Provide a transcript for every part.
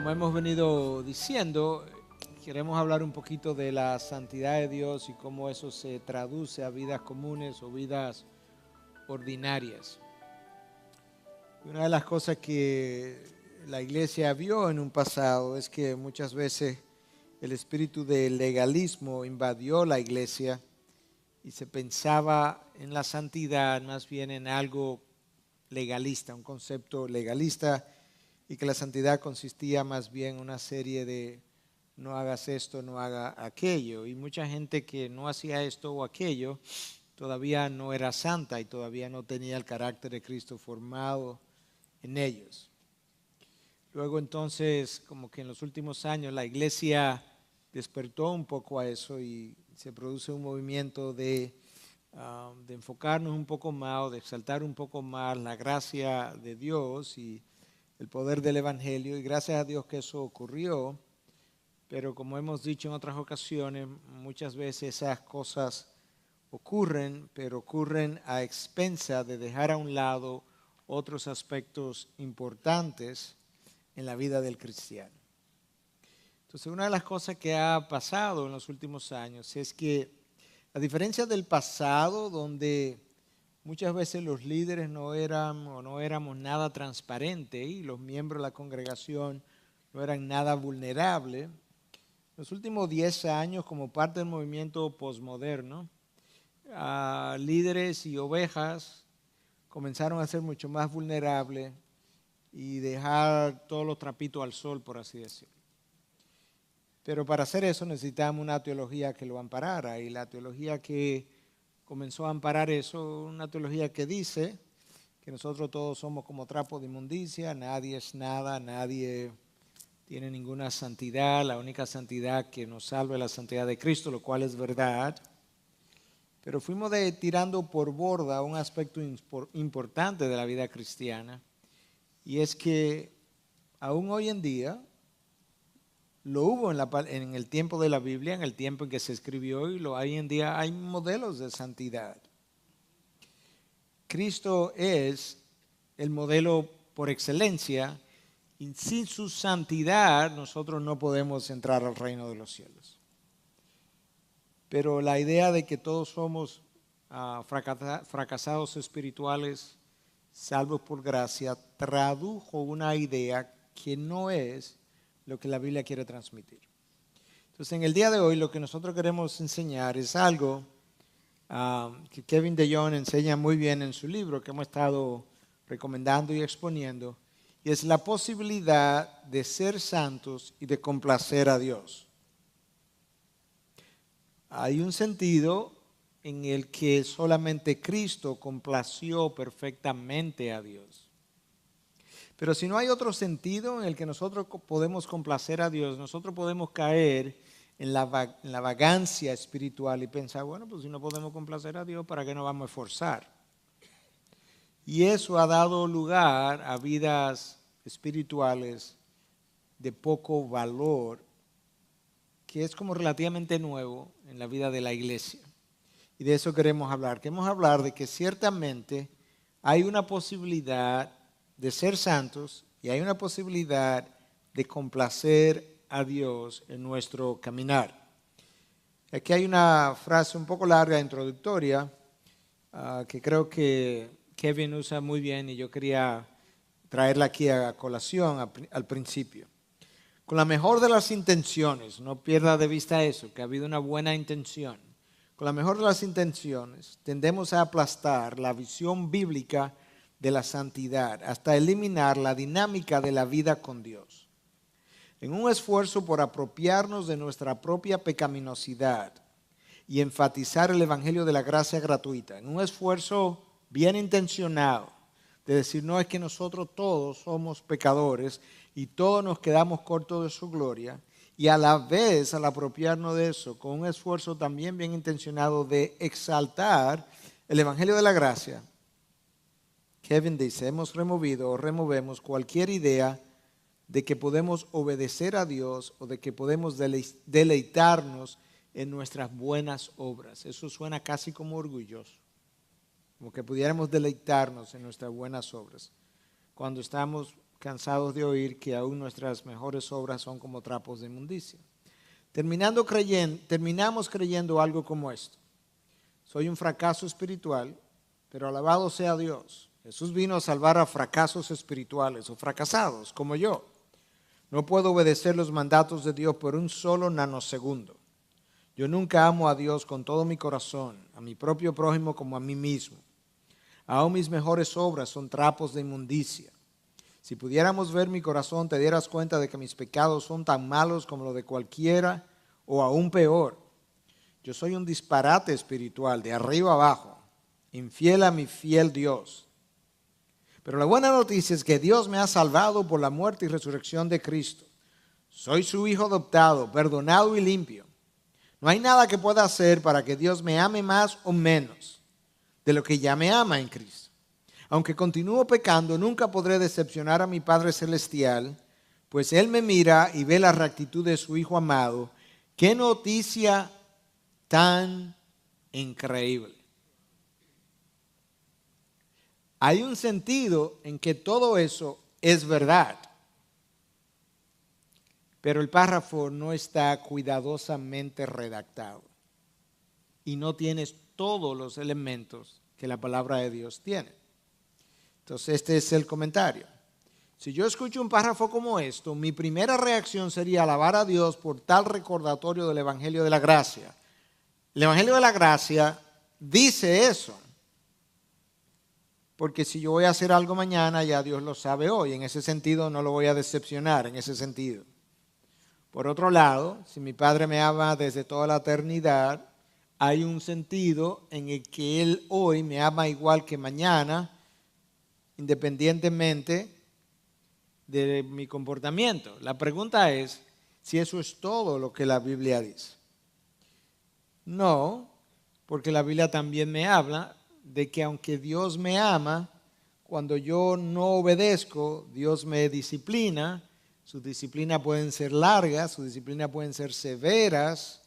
como hemos venido diciendo, queremos hablar un poquito de la santidad de Dios y cómo eso se traduce a vidas comunes o vidas ordinarias. Una de las cosas que la iglesia vio en un pasado es que muchas veces el espíritu del legalismo invadió la iglesia y se pensaba en la santidad más bien en algo legalista, un concepto legalista, y que la santidad consistía más bien en una serie de no hagas esto, no haga aquello. Y mucha gente que no hacía esto o aquello todavía no era santa y todavía no tenía el carácter de Cristo formado en ellos. Luego entonces, como que en los últimos años la iglesia despertó un poco a eso y se produce un movimiento de enfocarnos un poco más o de exaltar un poco más la gracia de Dios y el poder del Evangelio, y gracias a Dios que eso ocurrió, pero como hemos dicho en otras ocasiones, muchas veces esas cosas ocurren, pero ocurren a expensa de dejar a un lado otros aspectos importantes en la vida del cristiano. Entonces, una de las cosas que ha pasado en los últimos años es que, a diferencia del pasado, donde muchas veces los líderes no éramos nada transparentes y los miembros de la congregación no eran nada vulnerables. Los últimos 10 años, como parte del movimiento posmoderno, líderes y ovejas comenzaron a ser mucho más vulnerables y dejar todos los trapitos al sol, por así decirlo. Pero para hacer eso necesitamos una teología que lo amparara, y la teología que comenzó a amparar eso, una teología que dice que nosotros todos somos como trapos de inmundicia, nadie es nada, nadie tiene ninguna santidad, la única santidad que nos salva es la santidad de Cristo, lo cual es verdad. Pero fuimos tirando por borda un aspecto importante de la vida cristiana, y es que aún hoy en día, lo hubo en el tiempo de la Biblia, en el tiempo en que se escribió, y hoy en día hay modelos de santidad. Cristo es el modelo por excelencia, y sin su santidad nosotros no podemos entrar al reino de los cielos. Pero la idea de que todos somos fracasados espirituales, salvos por gracia, tradujo una idea que no es lo que la Biblia quiere transmitir. Entonces, en el día de hoy lo que nosotros queremos enseñar es algo que Kevin DeYoung enseña muy bien en su libro, que hemos estado recomendando y exponiendo, y es la posibilidad de ser santos y de complacer a Dios. Hay un sentido en el que solamente Cristo complació perfectamente a Dios. Pero si no hay otro sentido en el que nosotros podemos complacer a Dios, nosotros podemos caer en la vagancia espiritual y pensar, bueno, pues si no podemos complacer a Dios, ¿para qué nos vamos a esforzar? Y eso ha dado lugar a vidas espirituales de poco valor, que es como relativamente nuevo en la vida de la iglesia. Y de eso queremos hablar. Queremos hablar de que ciertamente hay una posibilidad de ser santos y hay una posibilidad de complacer a Dios en nuestro caminar. Aquí hay una frase un poco larga, introductoria, que creo que Kevin usa muy bien y yo quería traerla aquí a colación al principio. Con la mejor de las intenciones, no pierda de vista eso, que ha habido una buena intención. Con la mejor de las intenciones, tendemos a aplastar la visión bíblica de la santidad hasta eliminar la dinámica de la vida con Dios. En un esfuerzo por apropiarnos de nuestra propia pecaminosidad y enfatizar el evangelio de la gracia gratuita, en un esfuerzo bien intencionado de decir, no, es que nosotros todos somos pecadores y todos nos quedamos cortos de su gloria, y a la vez, al apropiarnos de eso, con un esfuerzo también bien intencionado de exaltar el evangelio de la gracia, Kevin dice, hemos removido o removemos cualquier idea de que podemos obedecer a Dios o de que podemos deleitarnos en nuestras buenas obras. Eso suena casi como orgulloso, como que pudiéramos deleitarnos en nuestras buenas obras, cuando estamos cansados de oír que aún nuestras mejores obras son como trapos de inmundicia. Terminamos creyendo algo como esto. Soy un fracaso espiritual, pero alabado sea Dios. Jesús vino a salvar a fracasos espirituales o fracasados como yo. No puedo obedecer los mandatos de Dios por un solo nanosegundo. Yo nunca amo a Dios con todo mi corazón, a mi propio prójimo como a mí mismo. Aún mis mejores obras son trapos de inmundicia. Si pudiéramos ver mi corazón, te dieras cuenta de que mis pecados son tan malos como los de cualquiera o aún peor. Yo soy un disparate espiritual, de arriba abajo, infiel a mi fiel Dios. Pero la buena noticia es que Dios me ha salvado por la muerte y resurrección de Cristo. Soy su hijo adoptado, perdonado y limpio. No hay nada que pueda hacer para que Dios me ame más o menos de lo que ya me ama en Cristo. Aunque continúo pecando, nunca podré decepcionar a mi Padre Celestial, pues Él me mira y ve la rectitud de su Hijo amado. ¡Qué noticia tan increíble! Hay un sentido en que todo eso es verdad, pero el párrafo no está cuidadosamente redactado y no tienes todos los elementos que la palabra de Dios tiene. Entonces este es el comentario. Si yo escucho un párrafo como esto, mi primera reacción sería alabar a Dios por tal recordatorio del Evangelio de la Gracia. El Evangelio de la Gracia dice eso. Porque si yo voy a hacer algo mañana, ya Dios lo sabe hoy. En ese sentido no lo voy a decepcionar, en ese sentido. Por otro lado, si mi Padre me ama desde toda la eternidad, hay un sentido en el que Él hoy me ama igual que mañana, independientemente de mi comportamiento. La pregunta es si eso es todo lo que la Biblia dice. No, porque la Biblia también me habla de que aunque Dios me ama, cuando yo no obedezco, Dios me disciplina. Sus disciplinas pueden ser largas, sus disciplinas pueden ser severas,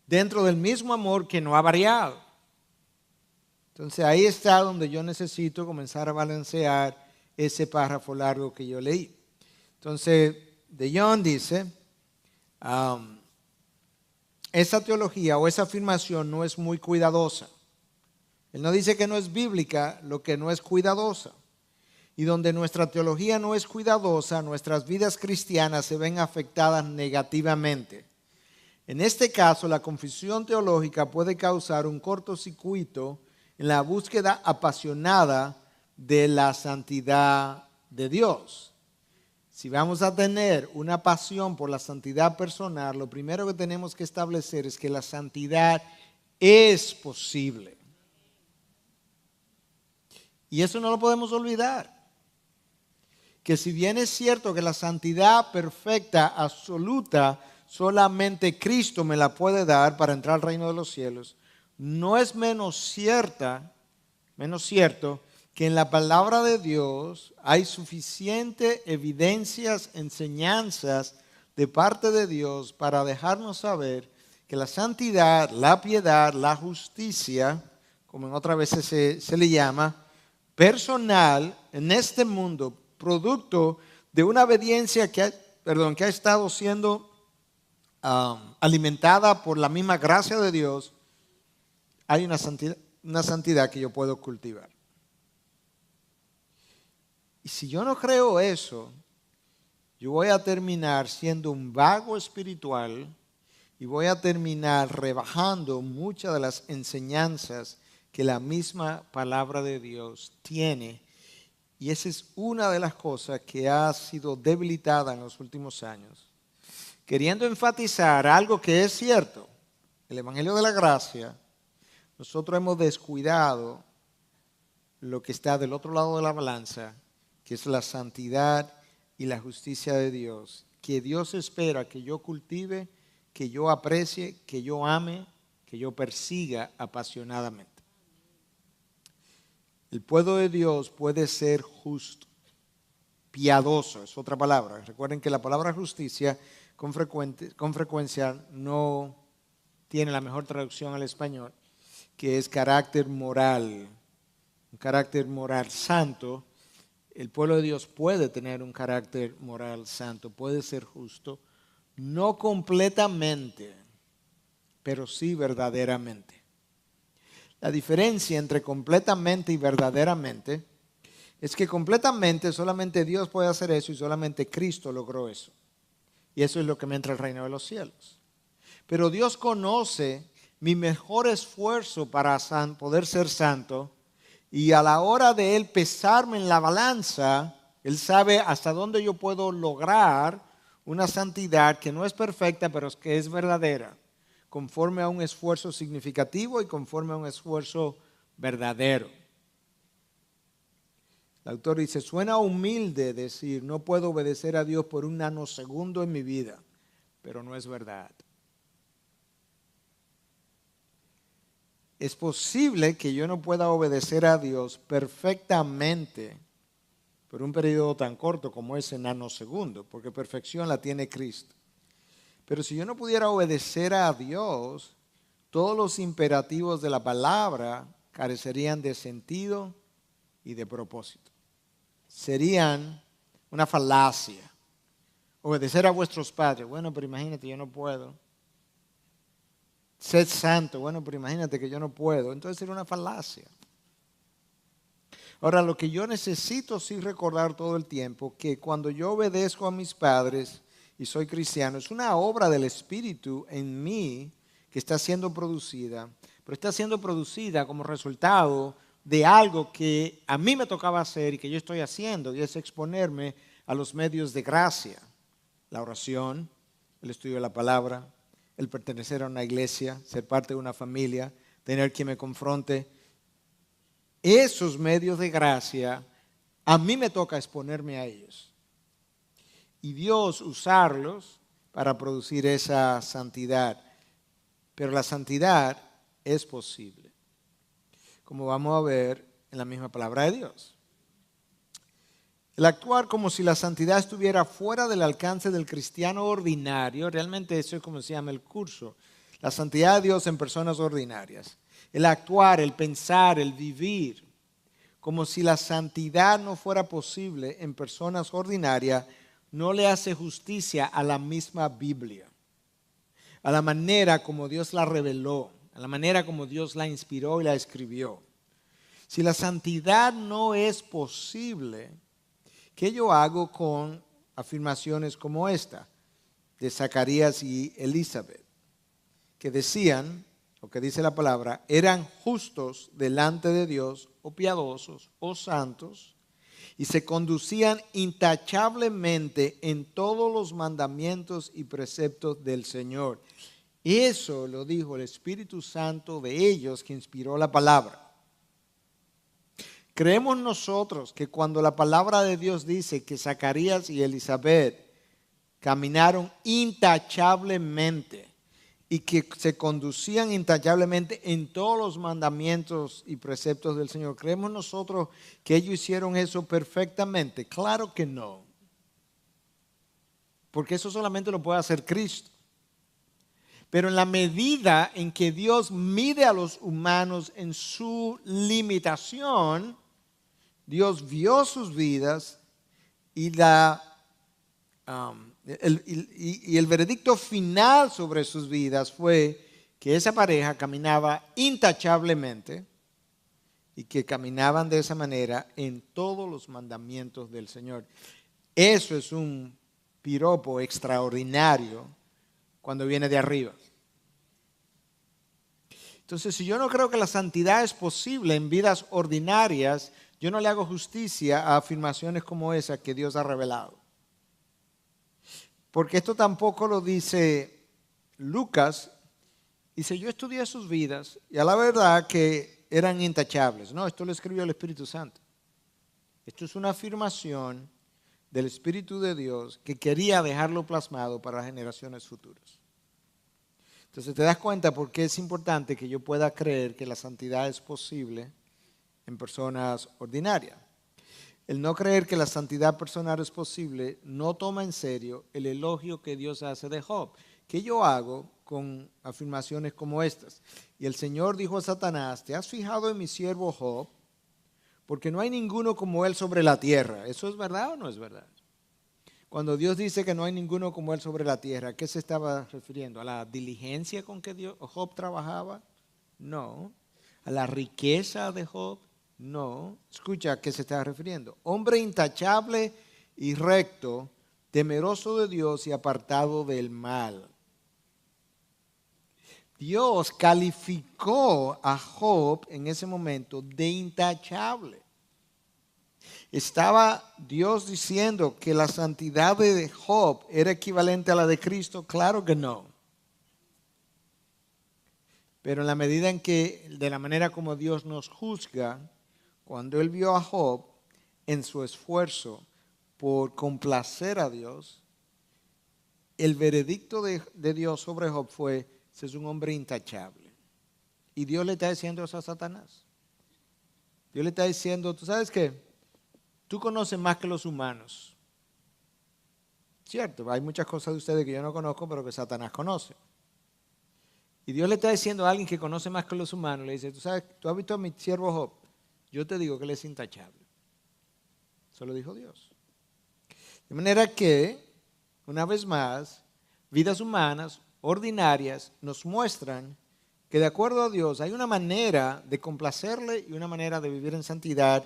dentro del mismo amor que no ha variado. Entonces ahí está donde yo necesito comenzar a balancear ese párrafo largo que yo leí. Entonces, De Jong dice, esa teología o esa afirmación no es muy cuidadosa. Él no dice que no es bíblica, lo que no es cuidadosa. Y donde nuestra teología no es cuidadosa, nuestras vidas cristianas se ven afectadas negativamente. En este caso, la confusión teológica puede causar un cortocircuito en la búsqueda apasionada de la santidad de Dios. Si vamos a tener una pasión por la santidad personal, lo primero que tenemos que establecer es que la santidad es posible. Y eso no lo podemos olvidar. Que si bien es cierto que la santidad perfecta, absoluta, solamente Cristo me la puede dar para entrar al reino de los cielos, no es menos cierto que en la palabra de Dios hay suficiente evidencias, enseñanzas de parte de Dios para dejarnos saber que la santidad, la piedad, la justicia, como en otras veces se le llama, personal en este mundo, producto de una obediencia que ha estado siendo alimentada por la misma gracia de Dios, hay una santidad que yo puedo cultivar. Y si yo no creo eso, yo voy a terminar siendo un vago espiritual y voy a terminar rebajando muchas de las enseñanzas que la misma palabra de Dios tiene. Y esa es una de las cosas que ha sido debilitada en los últimos años. Queriendo enfatizar algo que es cierto, el Evangelio de la Gracia, nosotros hemos descuidado lo que está del otro lado de la balanza, que es la santidad y la justicia de Dios, que Dios espera que yo cultive, que yo aprecie, que yo ame, que yo persiga apasionadamente. El pueblo de Dios puede ser justo, piadoso, es otra palabra. Recuerden que la palabra justicia con frecuencia no tiene la mejor traducción al español, que es carácter moral, un carácter moral santo. el pueblo de Dios puede tener un carácter moral santo, puede ser justo, no completamente, pero sí verdaderamente. La diferencia entre completamente y verdaderamente es que completamente solamente Dios puede hacer eso y solamente Cristo logró eso. Y eso es lo que me entra al reino de los cielos. Pero Dios conoce mi mejor esfuerzo para poder ser santo, y a la hora de Él pesarme en la balanza, Él sabe hasta dónde yo puedo lograr una santidad que no es perfecta, pero que es verdadera, conforme a un esfuerzo significativo y conforme a un esfuerzo verdadero. El autor dice, suena humilde decir, no puedo obedecer a Dios por un nanosegundo en mi vida, pero no es verdad. Es posible que yo no pueda obedecer a Dios perfectamente por un periodo tan corto como ese nanosegundo, porque perfección la tiene Cristo. Pero si yo no pudiera obedecer a Dios, todos los imperativos de la palabra carecerían de sentido y de propósito. Serían una falacia. Obedecer a vuestros padres, bueno, pero imagínate, yo no puedo. Sed santo, bueno, pero imagínate que yo no puedo. Entonces sería una falacia. Ahora, lo que yo necesito sí recordar todo el tiempo, que cuando yo obedezco a mis padres y soy cristiano, es una obra del Espíritu en mí que está siendo producida, pero está siendo producida como resultado de algo que a mí me tocaba hacer y que yo estoy haciendo, y es exponerme a los medios de gracia, la oración, el estudio de la palabra, el pertenecer a una iglesia, ser parte de una familia, tener quien me confronte. Esos medios de gracia, a mí me toca exponerme a ellos. Y Dios usarlos para producir esa santidad. Pero la santidad es posible, como vamos a ver en la misma palabra de Dios. El actuar como si la santidad estuviera fuera del alcance del cristiano ordinario, realmente eso es como se llama el curso, la santidad de Dios en personas ordinarias. El actuar, el pensar, el vivir, como si la santidad no fuera posible en personas ordinarias, no le hace justicia a la misma Biblia, a la manera como Dios la reveló, a la manera como Dios la inspiró y la escribió. Si la santidad no es posible, ¿qué yo hago con afirmaciones como esta de Zacarías y Elizabeth? Que decían, lo que dice la palabra, eran justos delante de Dios, o piadosos, o santos, y se conducían intachablemente en todos los mandamientos y preceptos del Señor. Eso lo dijo el Espíritu Santo de ellos que inspiró la palabra. Creemos nosotros que cuando la palabra de Dios dice que Zacarías y Elizabeth caminaron intachablemente y que se conducían intachablemente en todos los mandamientos y preceptos del Señor, ¿creemos nosotros que ellos hicieron eso perfectamente? Claro que no. Porque eso solamente lo puede hacer Cristo. Pero en la medida en que Dios mide a los humanos en su limitación, Dios vio sus vidas y el veredicto final sobre sus vidas fue que esa pareja caminaba intachablemente y que caminaban de esa manera en todos los mandamientos del Señor. Eso es un piropo extraordinario cuando viene de arriba. Entonces, si yo no creo que la santidad es posible en vidas ordinarias, yo no le hago justicia a afirmaciones como esa que Dios ha revelado. Porque esto tampoco lo dice Lucas. Dice, yo estudié sus vidas y a la verdad que eran intachables. No, esto lo escribió el Espíritu Santo. Esto es una afirmación del Espíritu de Dios que quería dejarlo plasmado para las generaciones futuras. Entonces te das cuenta por qué es importante que yo pueda creer que la santidad es posible en personas ordinarias. El no creer que la santidad personal es posible no toma en serio el elogio que Dios hace de Job. ¿Qué yo hago con afirmaciones como estas? Y el Señor dijo a Satanás, ¿te has fijado en mi siervo Job? porque no hay ninguno como Él sobre la tierra. ¿Eso es verdad o no es verdad? Cuando Dios dice que no hay ninguno como Él sobre la tierra, ¿a qué se estaba refiriendo? ¿A la diligencia con que Job trabajaba? No. ¿A la riqueza de Job? No. Escucha a qué se está refiriendo. Hombre intachable y recto, temeroso de Dios y apartado del mal. Dios calificó a Job en ese momento de intachable. ¿Estaba Dios diciendo que la santidad de Job era equivalente a la de Cristo? Claro que no. Pero en la medida en que, de la manera como Dios nos juzga, cuando Él vio a Job en su esfuerzo por complacer a Dios, el veredicto de Dios sobre Job fue: ese es un hombre intachable. Y Dios le está diciendo eso a Satanás. Dios le está diciendo: ¿tú sabes qué? Tú conoces más que los humanos. Cierto, hay muchas cosas de ustedes que yo no conozco, pero que Satanás conoce. Y Dios le está diciendo a alguien que conoce más que los humanos, le dice: tú sabes, tú has visto a mi siervo Job, yo te digo que él es intachable. Eso lo dijo Dios. De manera que, una vez más, vidas humanas ordinarias nos muestran que de acuerdo a Dios hay una manera de complacerle y una manera de vivir en santidad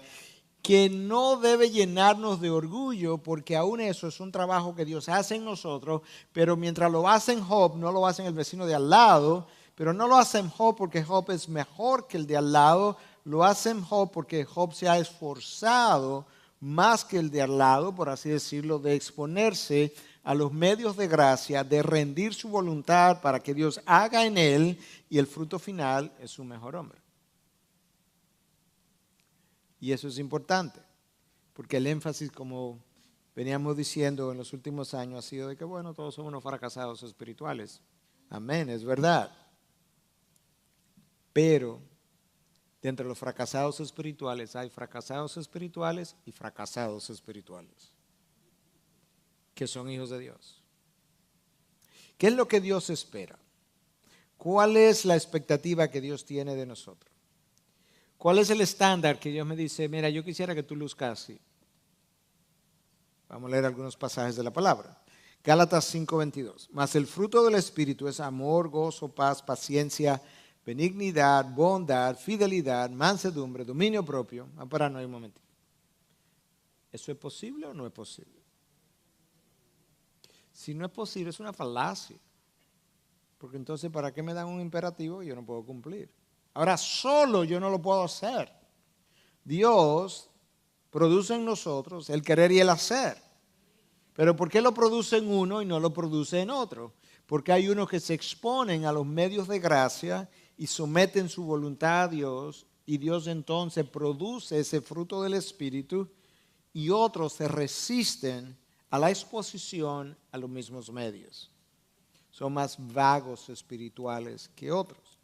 que no debe llenarnos de orgullo, porque aún eso es un trabajo que Dios hace en nosotros, pero mientras lo hace en Job, no lo hace en el vecino de al lado, pero no lo hace en Job porque Job es mejor que el de al lado, lo hace en Job porque Job se ha esforzado más que el de al lado, por así decirlo, de exponerse a los medios de gracia, de rendir su voluntad para que Dios haga en él, y el fruto final es un mejor hombre. Y eso es importante, porque el énfasis, como veníamos diciendo en los últimos años, ha sido de que, bueno, todos somos unos fracasados espirituales. Amén, es verdad. Pero de entre los fracasados espirituales hay fracasados espirituales y fracasados espirituales, que son hijos de Dios. ¿Qué es lo que Dios espera? ¿Cuál es la expectativa que Dios tiene de nosotros? ¿Cuál es el estándar que Dios me dice: mira, yo quisiera que tú luzcas así? Vamos a leer algunos pasajes de la palabra. Gálatas 5:22. Mas el fruto del Espíritu es amor, gozo, paz, paciencia, benignidad, bondad, fidelidad, mansedumbre, dominio propio. Vamos a pararnos ahí un momentito. ¿Eso es posible o no es posible? Si no es posible, es una falacia. Porque entonces, ¿para qué me dan un imperativo y yo no puedo cumplir? Ahora, solo yo no lo puedo hacer. Dios produce en nosotros el querer y el hacer. Pero ¿por qué lo produce en uno y no lo produce en otro? Porque hay unos que se exponen a los medios de gracia y someten su voluntad a Dios, y Dios entonces produce ese fruto del Espíritu, y otros se resisten a la exposición a los mismos medios. Son más vagos espirituales que otros.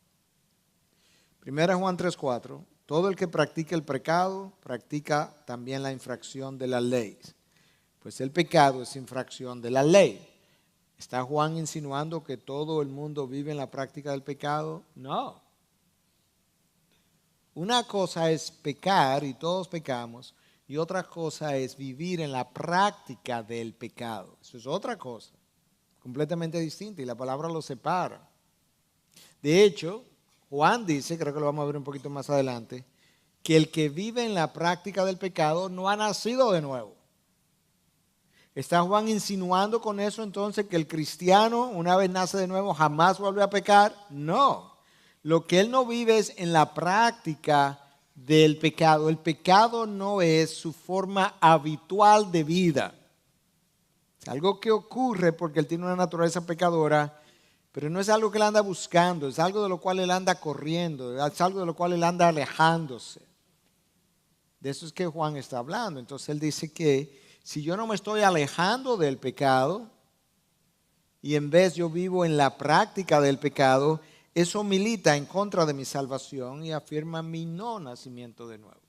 1 Juan 3:4, todo el que practica el pecado, practica también la infracción de la ley. Pues el pecado es infracción de la ley. ¿Está Juan insinuando que todo el mundo vive en la práctica del pecado? No. Una cosa es pecar, y todos pecamos, y otra cosa es vivir en la práctica del pecado. Eso es otra cosa, completamente distinta, y la palabra lo separa. De hecho, Juan dice, creo que lo vamos a ver un poquito más adelante, que el que vive en la práctica del pecado no ha nacido de nuevo. ¿Está Juan insinuando con eso entonces que el cristiano, una vez nace de nuevo, jamás vuelve a pecar? No. Lo que él no vive es en la práctica del pecado. El pecado no es su forma habitual de vida. Es algo que ocurre porque él tiene una naturaleza pecadora, pero no es algo que él anda buscando, es algo de lo cual él anda corriendo, es algo de lo cual él anda alejándose. De eso es que Juan está hablando. Entonces él dice que si yo no me estoy alejando del pecado y en vez yo vivo en la práctica del pecado, eso milita en contra de mi salvación y afirma mi no nacimiento de nuevo.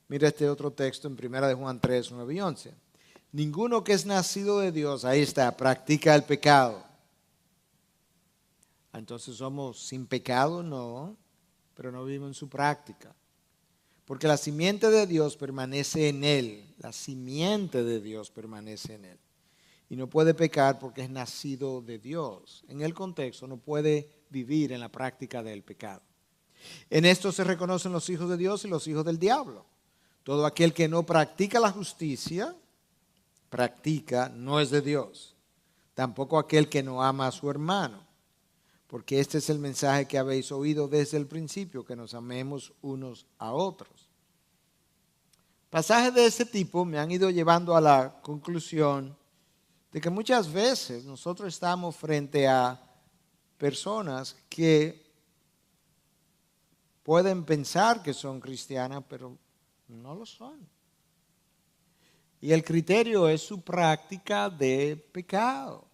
Mira este otro texto en 1 Juan 3, 9 y 11. Ninguno que es nacido de Dios, ahí está, practica el pecado. Entonces somos sin pecado, no, pero no vivimos en su práctica. porque la simiente de Dios permanece en él. La simiente de Dios permanece en él. Y no puede pecar porque es nacido de Dios. En el contexto no puede vivir en la práctica del pecado. En esto se reconocen los hijos de Dios y los hijos del diablo. Todo aquel que no practica la justicia, no es de Dios. Tampoco aquel que no ama a su hermano. Porque este es el mensaje que habéis oído desde el principio, que nos amemos unos a otros. Pasajes de ese tipo me han ido llevando a la conclusión de que muchas veces nosotros estamos frente a personas que pueden pensar que son cristianas, pero no lo son. Y el criterio es su práctica de pecado.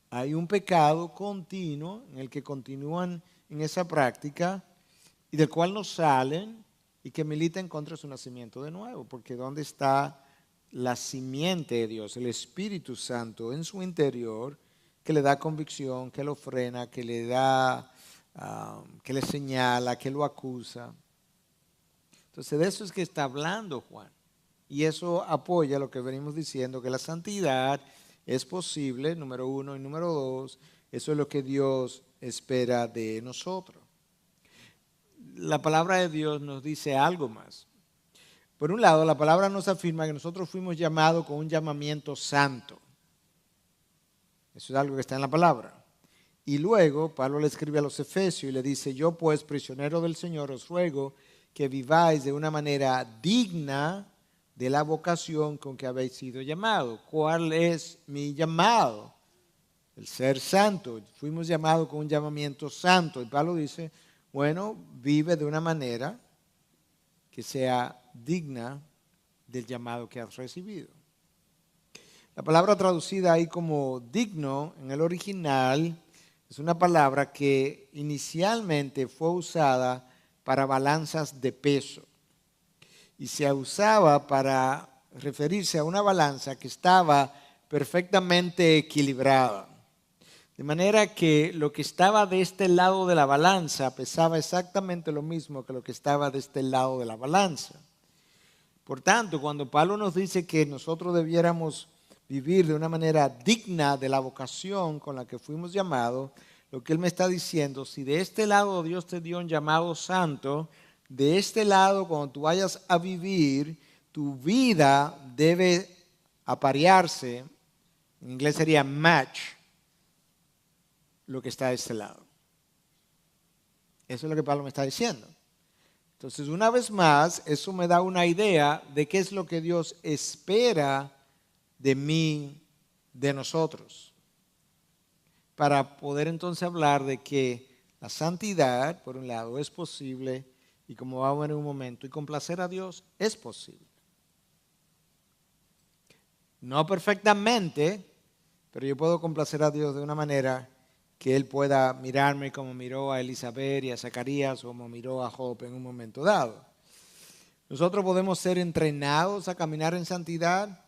Hay un pecado continuo en el que continúan en esa práctica y del cual no salen y que militan contra su nacimiento de nuevo. Porque ¿dónde está la simiente de Dios? El Espíritu Santo en su interior que le da convicción, que lo frena, que le da, que le señala, que lo acusa. Entonces de eso es que está hablando Juan. Y eso apoya lo que venimos diciendo, que la santidad es posible, número uno, y número dos, eso es lo que Dios espera de nosotros. La palabra de Dios nos dice algo más. Por un lado, la palabra nos afirma que nosotros fuimos llamados con un llamamiento santo. Eso es algo que está en la palabra. Y luego, Pablo le escribe a los Efesios y le dice, yo pues, prisionero del Señor, os ruego que viváis de una manera digna de la vocación con que habéis sido llamados. ¿Cuál es mi llamado? El ser santo. Fuimos llamados con un llamamiento santo. Y Pablo dice, bueno, vive de una manera que sea digna del llamado que has recibido. La palabra traducida ahí como digno en el original es una palabra que inicialmente fue usada para balanzas de peso. Y se usaba para referirse a una balanza que estaba perfectamente equilibrada. De manera que lo que estaba de este lado de la balanza pesaba exactamente lo mismo que lo que estaba de este lado de la balanza. Por tanto, cuando Pablo nos dice que nosotros debiéramos vivir de una manera digna de la vocación con la que fuimos llamados, lo que él me está diciendo, si de este lado Dios te dio un llamado santo, de este lado, cuando tú vayas a vivir, tu vida debe aparearse, en inglés sería match, lo que está de este lado. Eso es lo que Pablo me está diciendo. Entonces, una vez más, eso me da una idea de qué es lo que Dios espera de mí, de nosotros. Para poder entonces hablar de que la santidad, por un lado, es posible. Y como vamos a ver en un momento, y complacer a Dios es posible. No perfectamente, pero yo puedo complacer a Dios de una manera que Él pueda mirarme como miró a Elizabeth y a Zacarías, o como miró a Job en un momento dado. Nosotros podemos ser entrenados a caminar en santidad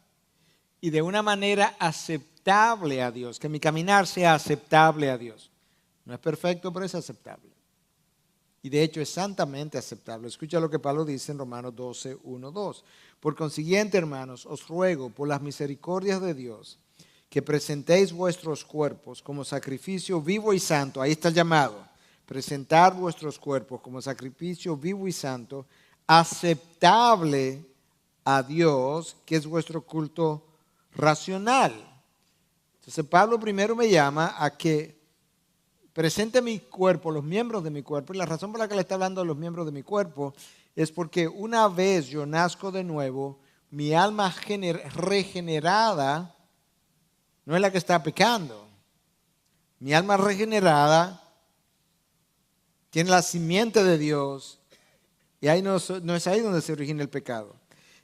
y de una manera aceptable a Dios, que mi caminar sea aceptable a Dios. No es perfecto, pero es aceptable. Y de hecho es santamente aceptable. Escucha lo que Pablo dice en Romanos 12, 1, 2. Por consiguiente, hermanos, os ruego por las misericordias de Dios que presentéis vuestros cuerpos como sacrificio vivo y santo. Ahí está el llamado. Presentar vuestros cuerpos como sacrificio vivo y santo, aceptable a Dios, que es vuestro culto racional. Entonces Pablo primero me llama a que presente mi cuerpo, los miembros de mi cuerpo. Y la razón por la que le está hablando de los miembros de mi cuerpo es porque una vez yo nazco de nuevo, mi alma regenerada no es la que está pecando. Mi alma regenerada tiene la simiente de Dios y ahí no es ahí donde se origina el pecado.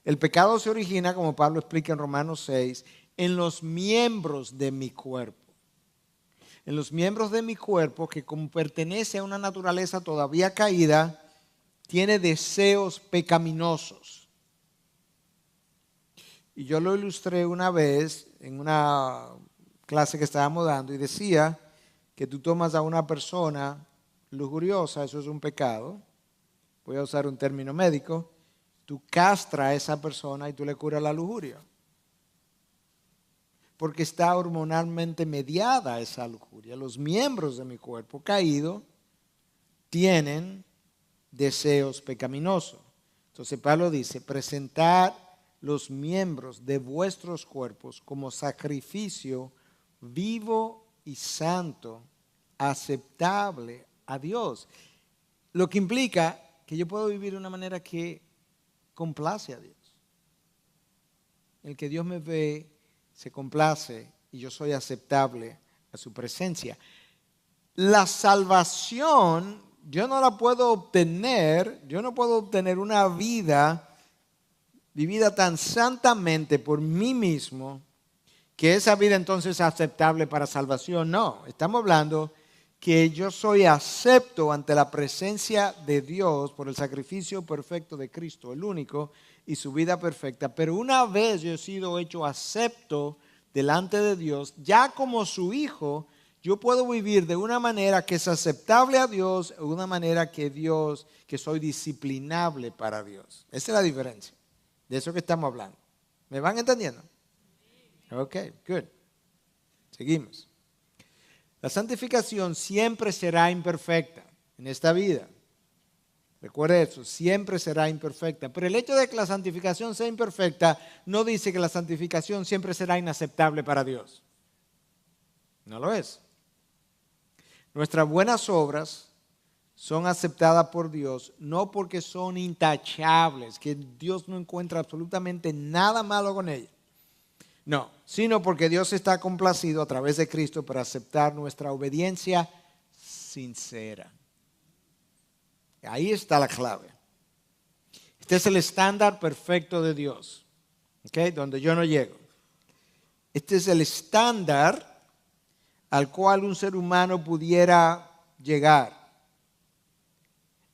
El pecado se origina, como Pablo explica en Romanos 6, en los miembros de mi cuerpo. En los miembros de mi cuerpo que, como pertenece a una naturaleza todavía caída, tiene deseos pecaminosos. Y yo lo ilustré una vez en una clase que estábamos dando y decía que tú tomas a una persona lujuriosa, eso es un pecado, voy a usar un término médico, tú castras a esa persona y tú le curas la lujuria. Porque está hormonalmente mediada esa lujuria. Los miembros de mi cuerpo caído tienen deseos pecaminosos. Entonces Pablo dice, presentad los miembros de vuestros cuerpos como sacrificio vivo y santo, aceptable a Dios. Lo que implica que yo puedo vivir de una manera que complace a Dios. El que Dios me ve, se complace y yo soy aceptable a su presencia. La salvación yo no la puedo obtener, yo no puedo obtener una vida vivida tan santamente por mí mismo que esa vida entonces es aceptable para salvación. No, estamos hablando que yo soy acepto ante la presencia de Dios por el sacrificio perfecto de Cristo, el único, y su vida perfecta. Pero una vez yo he sido hecho acepto delante de Dios, ya como su hijo, yo puedo vivir de una manera que es aceptable a Dios, de una manera que soy disciplinable para Dios. Esa es la diferencia de eso que estamos hablando. ¿Me van entendiendo? Ok, good. Seguimos. La santificación siempre será imperfecta en esta vida. Recuerde eso, siempre será imperfecta. Pero el hecho de que la santificación sea imperfecta no dice que la santificación siempre será inaceptable para Dios. No lo es. Nuestras buenas obras son aceptadas por Dios no porque son intachables, que Dios no encuentra absolutamente nada malo con ellas. No, sino porque Dios está complacido a través de Cristo para aceptar nuestra obediencia sincera. Ahí está la clave. Este es el estándar perfecto de Dios, ¿okay? Donde yo no llego. Este es el estándar al cual un ser humano pudiera llegar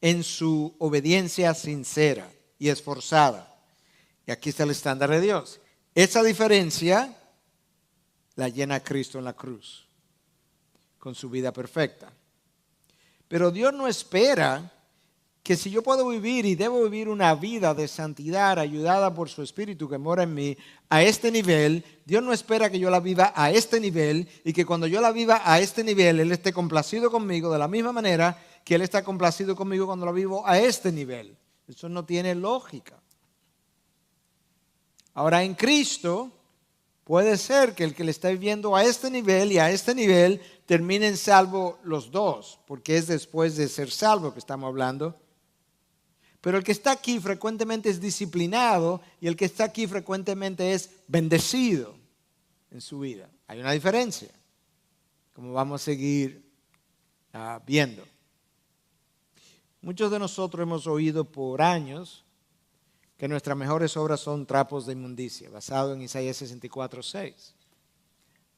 en su obediencia sincera y esforzada. Y aquí está el estándar de Dios. Esa diferencia la llena Cristo en la cruz, con su vida perfecta. Pero Dios no espera que si yo puedo vivir y debo vivir una vida de santidad ayudada por su Espíritu que mora en mí a este nivel, Dios no espera que yo la viva a este nivel y que cuando yo la viva a este nivel, Él esté complacido conmigo de la misma manera que Él está complacido conmigo cuando la vivo a este nivel. Eso no tiene lógica. Ahora en Cristo puede ser que el que le está viviendo a este nivel y a este nivel terminen salvo los dos, porque es después de ser salvo que estamos hablando. Pero el que está aquí frecuentemente es disciplinado y el que está aquí frecuentemente es bendecido en su vida. Hay una diferencia, como vamos a seguir viendo. Muchos de nosotros hemos oído por años que nuestras mejores obras son trapos de inmundicia, basado en Isaías 64:6.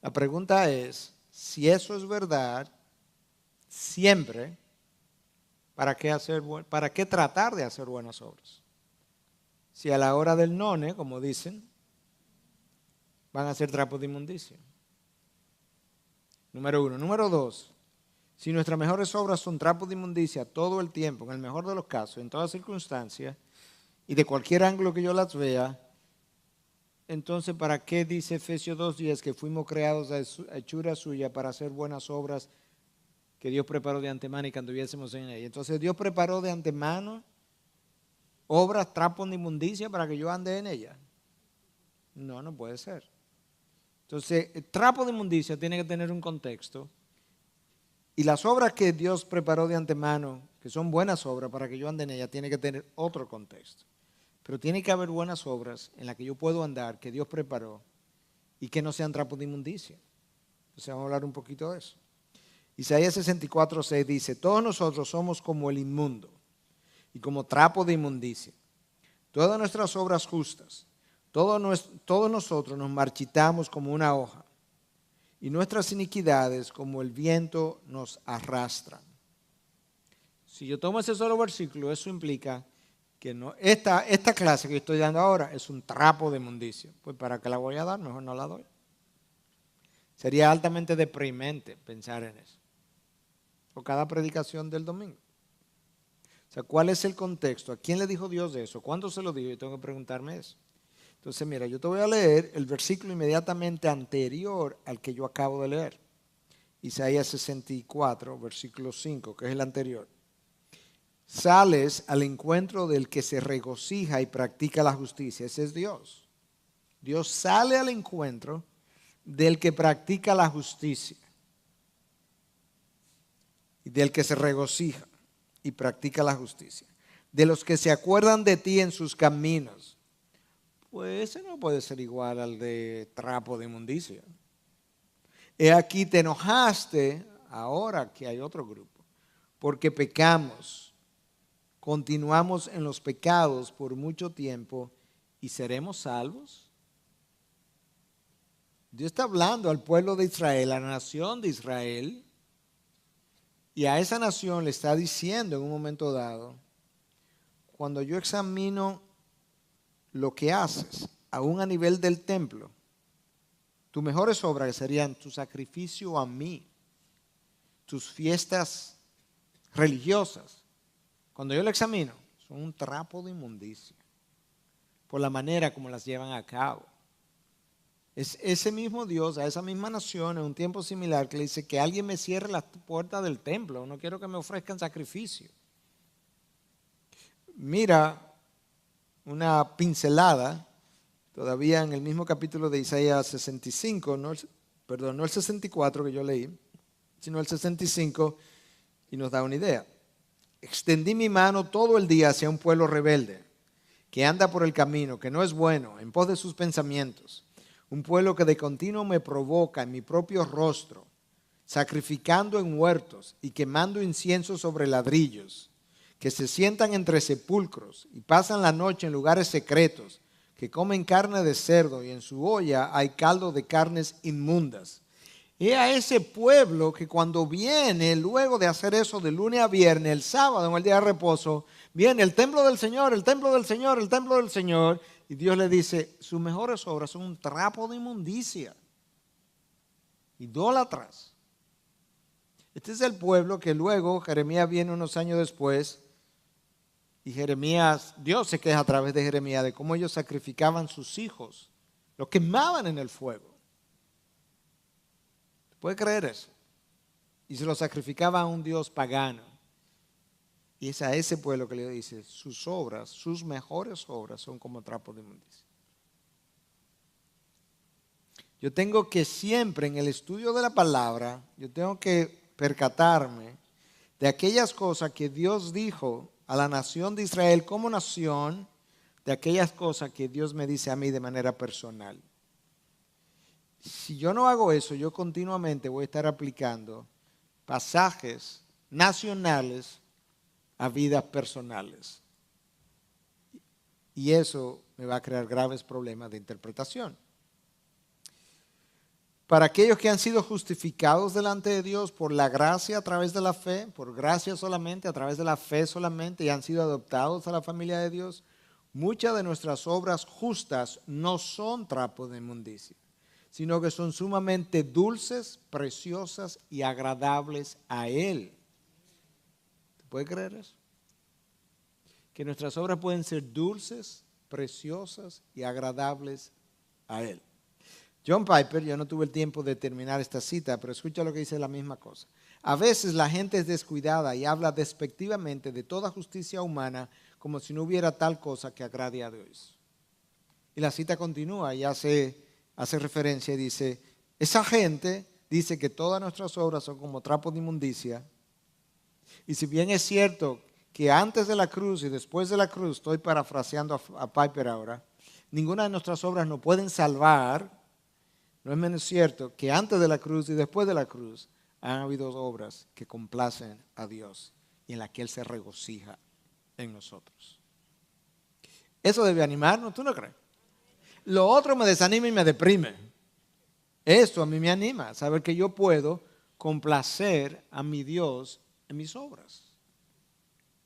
La pregunta es, si eso es verdad, siempre, ¿para qué tratar de hacer buenas obras? Si a la hora del none, como dicen, van a ser trapos de inmundicia. Número uno. Número dos, si nuestras mejores obras son trapos de inmundicia todo el tiempo, en el mejor de los casos, en todas circunstancias, y de cualquier ángulo que yo las vea, entonces ¿para qué dice Efesios 2:10 que fuimos creados a hechura suya para hacer buenas obras que Dios preparó de antemano y que anduviésemos en ella? Entonces Dios preparó de antemano obras, trapos de inmundicia para que yo ande en ella. No, no puede ser. Entonces el trapo de inmundicia tiene que tener un contexto y las obras que Dios preparó de antemano, que son buenas obras para que yo ande en ella, tiene que tener otro contexto. Pero tiene que haber buenas obras en las que yo puedo andar, que Dios preparó y que no sean trapos de inmundicia. Entonces vamos a hablar un poquito de eso. Isaías 64:6 dice, todos nosotros somos como el inmundo y como trapo de inmundicia. Todas nuestras obras justas, todos nosotros nos marchitamos como una hoja y nuestras iniquidades como el viento nos arrastran. Si yo tomo ese solo versículo, eso implica que no, esta clase que estoy dando ahora es un trapo de inmundicia. Pues ¿para qué la voy a dar? Mejor no la doy. Sería altamente deprimente pensar en eso. O cada predicación del domingo. O sea, ¿cuál es el contexto? ¿A quién le dijo Dios eso? ¿Cuándo se lo dijo? Yo tengo que preguntarme eso. Entonces, mira, yo te voy a leer el versículo inmediatamente anterior al que yo acabo de leer. Isaías 64, versículo 5, que es el anterior. Sales al encuentro del que se regocija y practica la justicia. Ese es Dios. Dios sale al encuentro del que practica la justicia y del que se regocija y practica la justicia. De los que se acuerdan de ti en sus caminos. Pues ese no puede ser igual al de trapo de inmundicia. He aquí te enojaste, ahora que hay otro grupo, porque pecamos, continuamos en los pecados por mucho tiempo y seremos salvos. Dios está hablando al pueblo de Israel, a la nación de Israel, y a esa nación le está diciendo en un momento dado, cuando yo examino lo que haces, aún a nivel del templo, tus mejores obras serían tu sacrificio a mí, tus fiestas religiosas. Cuando yo lo examino, son un trapo de inmundicia por la manera como las llevan a cabo. Es ese mismo Dios, a esa misma nación, en un tiempo similar, que le dice que alguien me cierre las puertas del templo. No quiero que me ofrezcan sacrificio. Mira una pincelada, todavía en el mismo capítulo de Isaías 65, no el 64 que yo leí, sino el 65, y nos da una idea. Extendí mi mano todo el día hacia un pueblo rebelde, que anda por el camino, que no es bueno, en pos de sus pensamientos. Un pueblo que de continuo me provoca en mi propio rostro, sacrificando en huertos y quemando incienso sobre ladrillos, que se sientan entre sepulcros y pasan la noche en lugares secretos, que comen carne de cerdo y en su olla hay caldo de carnes inmundas. Y a ese pueblo que cuando viene, luego de hacer eso de lunes a viernes, el sábado, en el día de reposo, viene el templo del Señor, el templo del Señor, el templo del Señor, y Dios le dice, sus mejores obras son un trapo de inmundicia, idólatras. Este es el pueblo que luego Jeremías viene unos años después, y Jeremías, Dios se queja a través de Jeremías de cómo ellos sacrificaban sus hijos, los quemaban en el fuego. ¿Puede creer eso? Y se lo sacrificaba a un Dios pagano. Y es a ese pueblo que le dice, sus obras, sus mejores obras son como trapo de inmundicia. Yo tengo que siempre en el estudio de la palabra, yo tengo que percatarme de aquellas cosas que Dios dijo a la nación de Israel como nación, de aquellas cosas que Dios me dice a mí de manera personal. Si yo no hago eso, yo continuamente voy a estar aplicando pasajes nacionales a vidas personales. Y eso me va a crear graves problemas de interpretación. Para aquellos que han sido justificados delante de Dios por la gracia a través de la fe, por gracia solamente, a través de la fe solamente, y han sido adoptados a la familia de Dios, muchas de nuestras obras justas no son trapos de inmundicia, sino que son sumamente dulces, preciosas y agradables a Él. ¿Te puede creer eso? Que nuestras obras pueden ser dulces, preciosas y agradables a Él. John Piper, yo no tuve el tiempo de terminar esta cita, pero escucha lo que dice la misma cosa. A veces la gente es descuidada y habla despectivamente de toda justicia humana como si no hubiera tal cosa que agrade a Dios. Y la cita continúa y hace referencia y dice, esa gente dice que todas nuestras obras son como trapos de inmundicia. Y si bien es cierto que antes de la cruz y después de la cruz, estoy parafraseando a Piper ahora, ninguna de nuestras obras nos pueden salvar. No es menos cierto que antes de la cruz y después de la cruz han habido obras que complacen a Dios y en las que Él se regocija en nosotros. Eso debe animarnos, ¿tú no crees? Lo otro me desanima y me deprime. Esto a mí me anima, saber que yo puedo complacer a mi Dios en mis obras,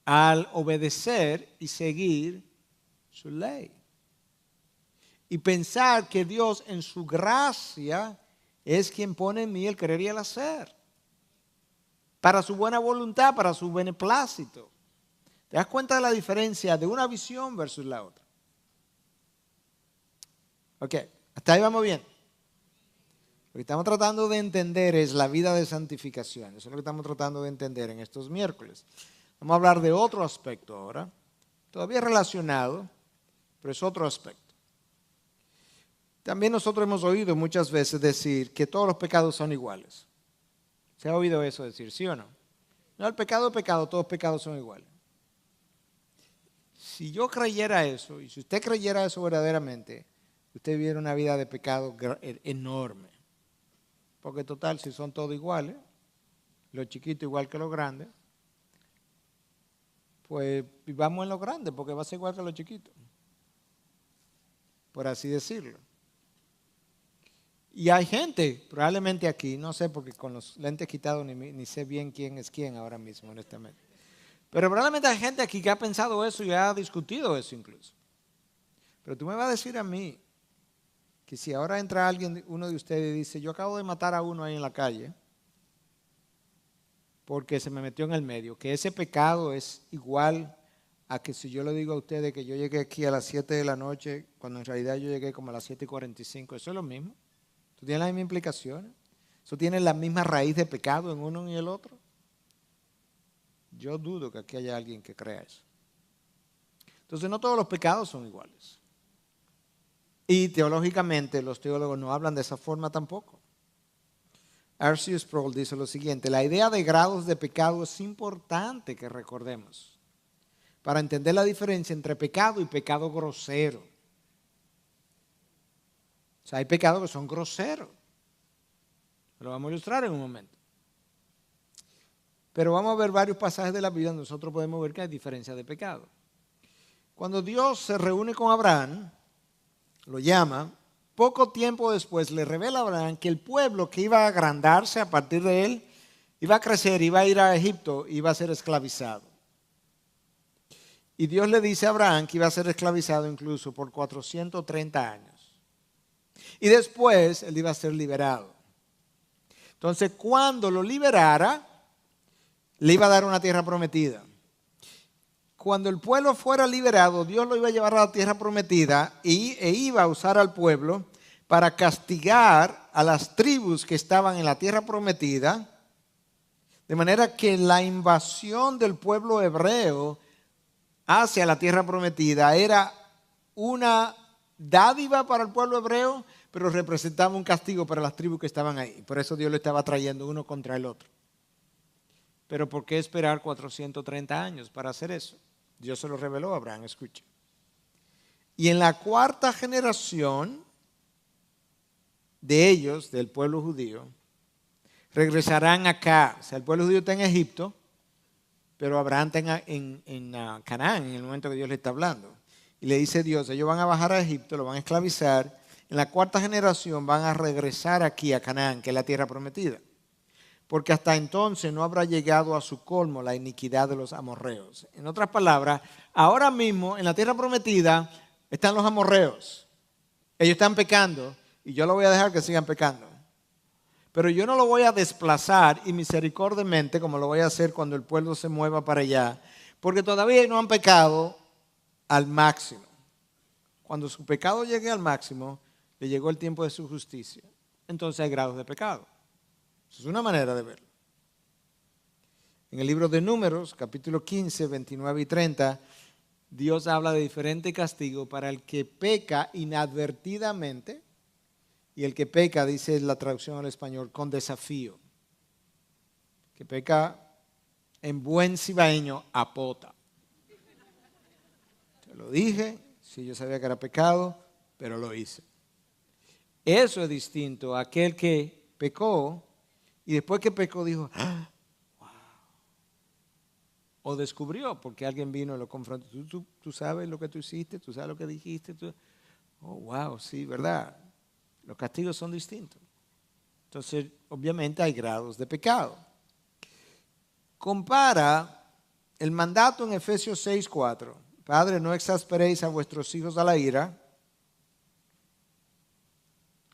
al obedecer y seguir su ley. Y pensar que Dios en su gracia es quien pone en mí el querer y el hacer. Para su buena voluntad, para su beneplácito. ¿Te das cuenta de la diferencia de una visión versus la otra? Ok, hasta ahí vamos bien. Lo que estamos tratando de entender es la vida de santificación. Eso es lo que estamos tratando de entender en estos miércoles. Vamos a hablar de otro aspecto ahora, todavía relacionado, pero es otro aspecto. También nosotros hemos oído muchas veces decir que todos los pecados son iguales. ¿Se ha oído eso decir, sí o no? No, el pecado es pecado, todos los pecados son iguales. Si yo creyera eso, y si usted creyera eso verdaderamente, usted viviera una vida de pecado enorme. Porque total, si son todos iguales, los chiquitos igual que los grandes, pues vivamos en los grandes, porque va a ser igual que los chiquitos. Por así decirlo. Y hay gente, probablemente aquí, no sé, porque con los lentes quitados ni sé bien quién es quién ahora mismo, honestamente. Pero probablemente hay gente aquí que ha pensado eso y ha discutido eso incluso. Pero tú me vas a decir a mí que si ahora entra alguien, uno de ustedes y dice, yo acabo de matar a uno ahí en la calle porque se me metió en el medio, que ese pecado es igual a que si yo le digo a ustedes que yo llegué aquí a las 7 de la noche, cuando en realidad yo llegué como a las 7:45, eso es lo mismo. ¿Eso tiene las mismas implicaciones? ¿Eso tiene la misma raíz de pecado en uno y el otro? Yo dudo que aquí haya alguien que crea eso. Entonces no todos los pecados son iguales. Y teológicamente los teólogos no hablan de esa forma tampoco. R.C. Sproul dice lo siguiente: la idea de grados de pecado es importante que recordemos para entender la diferencia entre pecado y pecado grosero. O sea, hay pecados que son groseros. Lo vamos a ilustrar en un momento. Pero vamos a ver varios pasajes de la Biblia donde nosotros podemos ver que hay diferencia de pecado. Cuando Dios se reúne con Abraham, lo llama, poco tiempo después le revela a Abraham que el pueblo que iba a agrandarse a partir de él, iba a crecer, iba a ir a Egipto, iba a ser esclavizado. Y Dios le dice a Abraham que iba a ser esclavizado incluso por 430 años. Y después él iba a ser liberado. Entonces, cuando lo liberara, le iba a dar una tierra prometida. Cuando el pueblo fuera liberado, Dios lo iba a llevar a la tierra prometida e iba a usar al pueblo para castigar a las tribus que estaban en la tierra prometida, de manera que la invasión del pueblo hebreo hacia la tierra prometida era una dádiva para el pueblo hebreo, pero representaba un castigo para las tribus que estaban ahí. Por eso Dios lo estaba trayendo uno contra el otro. Pero ¿por qué esperar 430 años para hacer eso? Dios se lo reveló a Abraham, escuche. Y en la cuarta generación de ellos, del pueblo judío, regresarán acá. O sea, el pueblo judío está en Egipto, pero Abraham está en Canaán, en el momento que Dios le está hablando. Y le dice Dios, ellos van a bajar a Egipto, lo van a esclavizar. En la cuarta generación van a regresar aquí a Canaán, que es la tierra prometida. Porque hasta entonces no habrá llegado a su colmo la iniquidad de los amorreos. En otras palabras, ahora mismo en la tierra prometida están los amorreos. Ellos están pecando y yo lo voy a dejar que sigan pecando. Pero yo no lo voy a desplazar y misericordiamente como lo voy a hacer cuando el pueblo se mueva para allá, porque todavía no han pecado al máximo. Cuando su pecado llegue al máximo, le llegó el tiempo de su justicia. Entonces hay grados de pecado. Esa es una manera de verlo. En el libro de Números, capítulo 15, 29 y 30, Dios habla de diferente castigo para el que peca inadvertidamente y el que peca, dice la traducción al español, con desafío. Que peca en buen cibaeño a pota. Te lo dije, sí, yo sabía que era pecado, pero lo hice. Eso es distinto a aquel que pecó y después que pecó dijo, ¡ah! Wow. O descubrió porque alguien vino y lo confrontó. ¿Tú sabes lo que tú hiciste? ¿Tú sabes lo que dijiste? Oh, wow, sí, ¿verdad? Los castigos son distintos. Entonces, obviamente hay grados de pecado. Compara el mandato en Efesios 6:4. Padre, no exasperéis a vuestros hijos a la ira,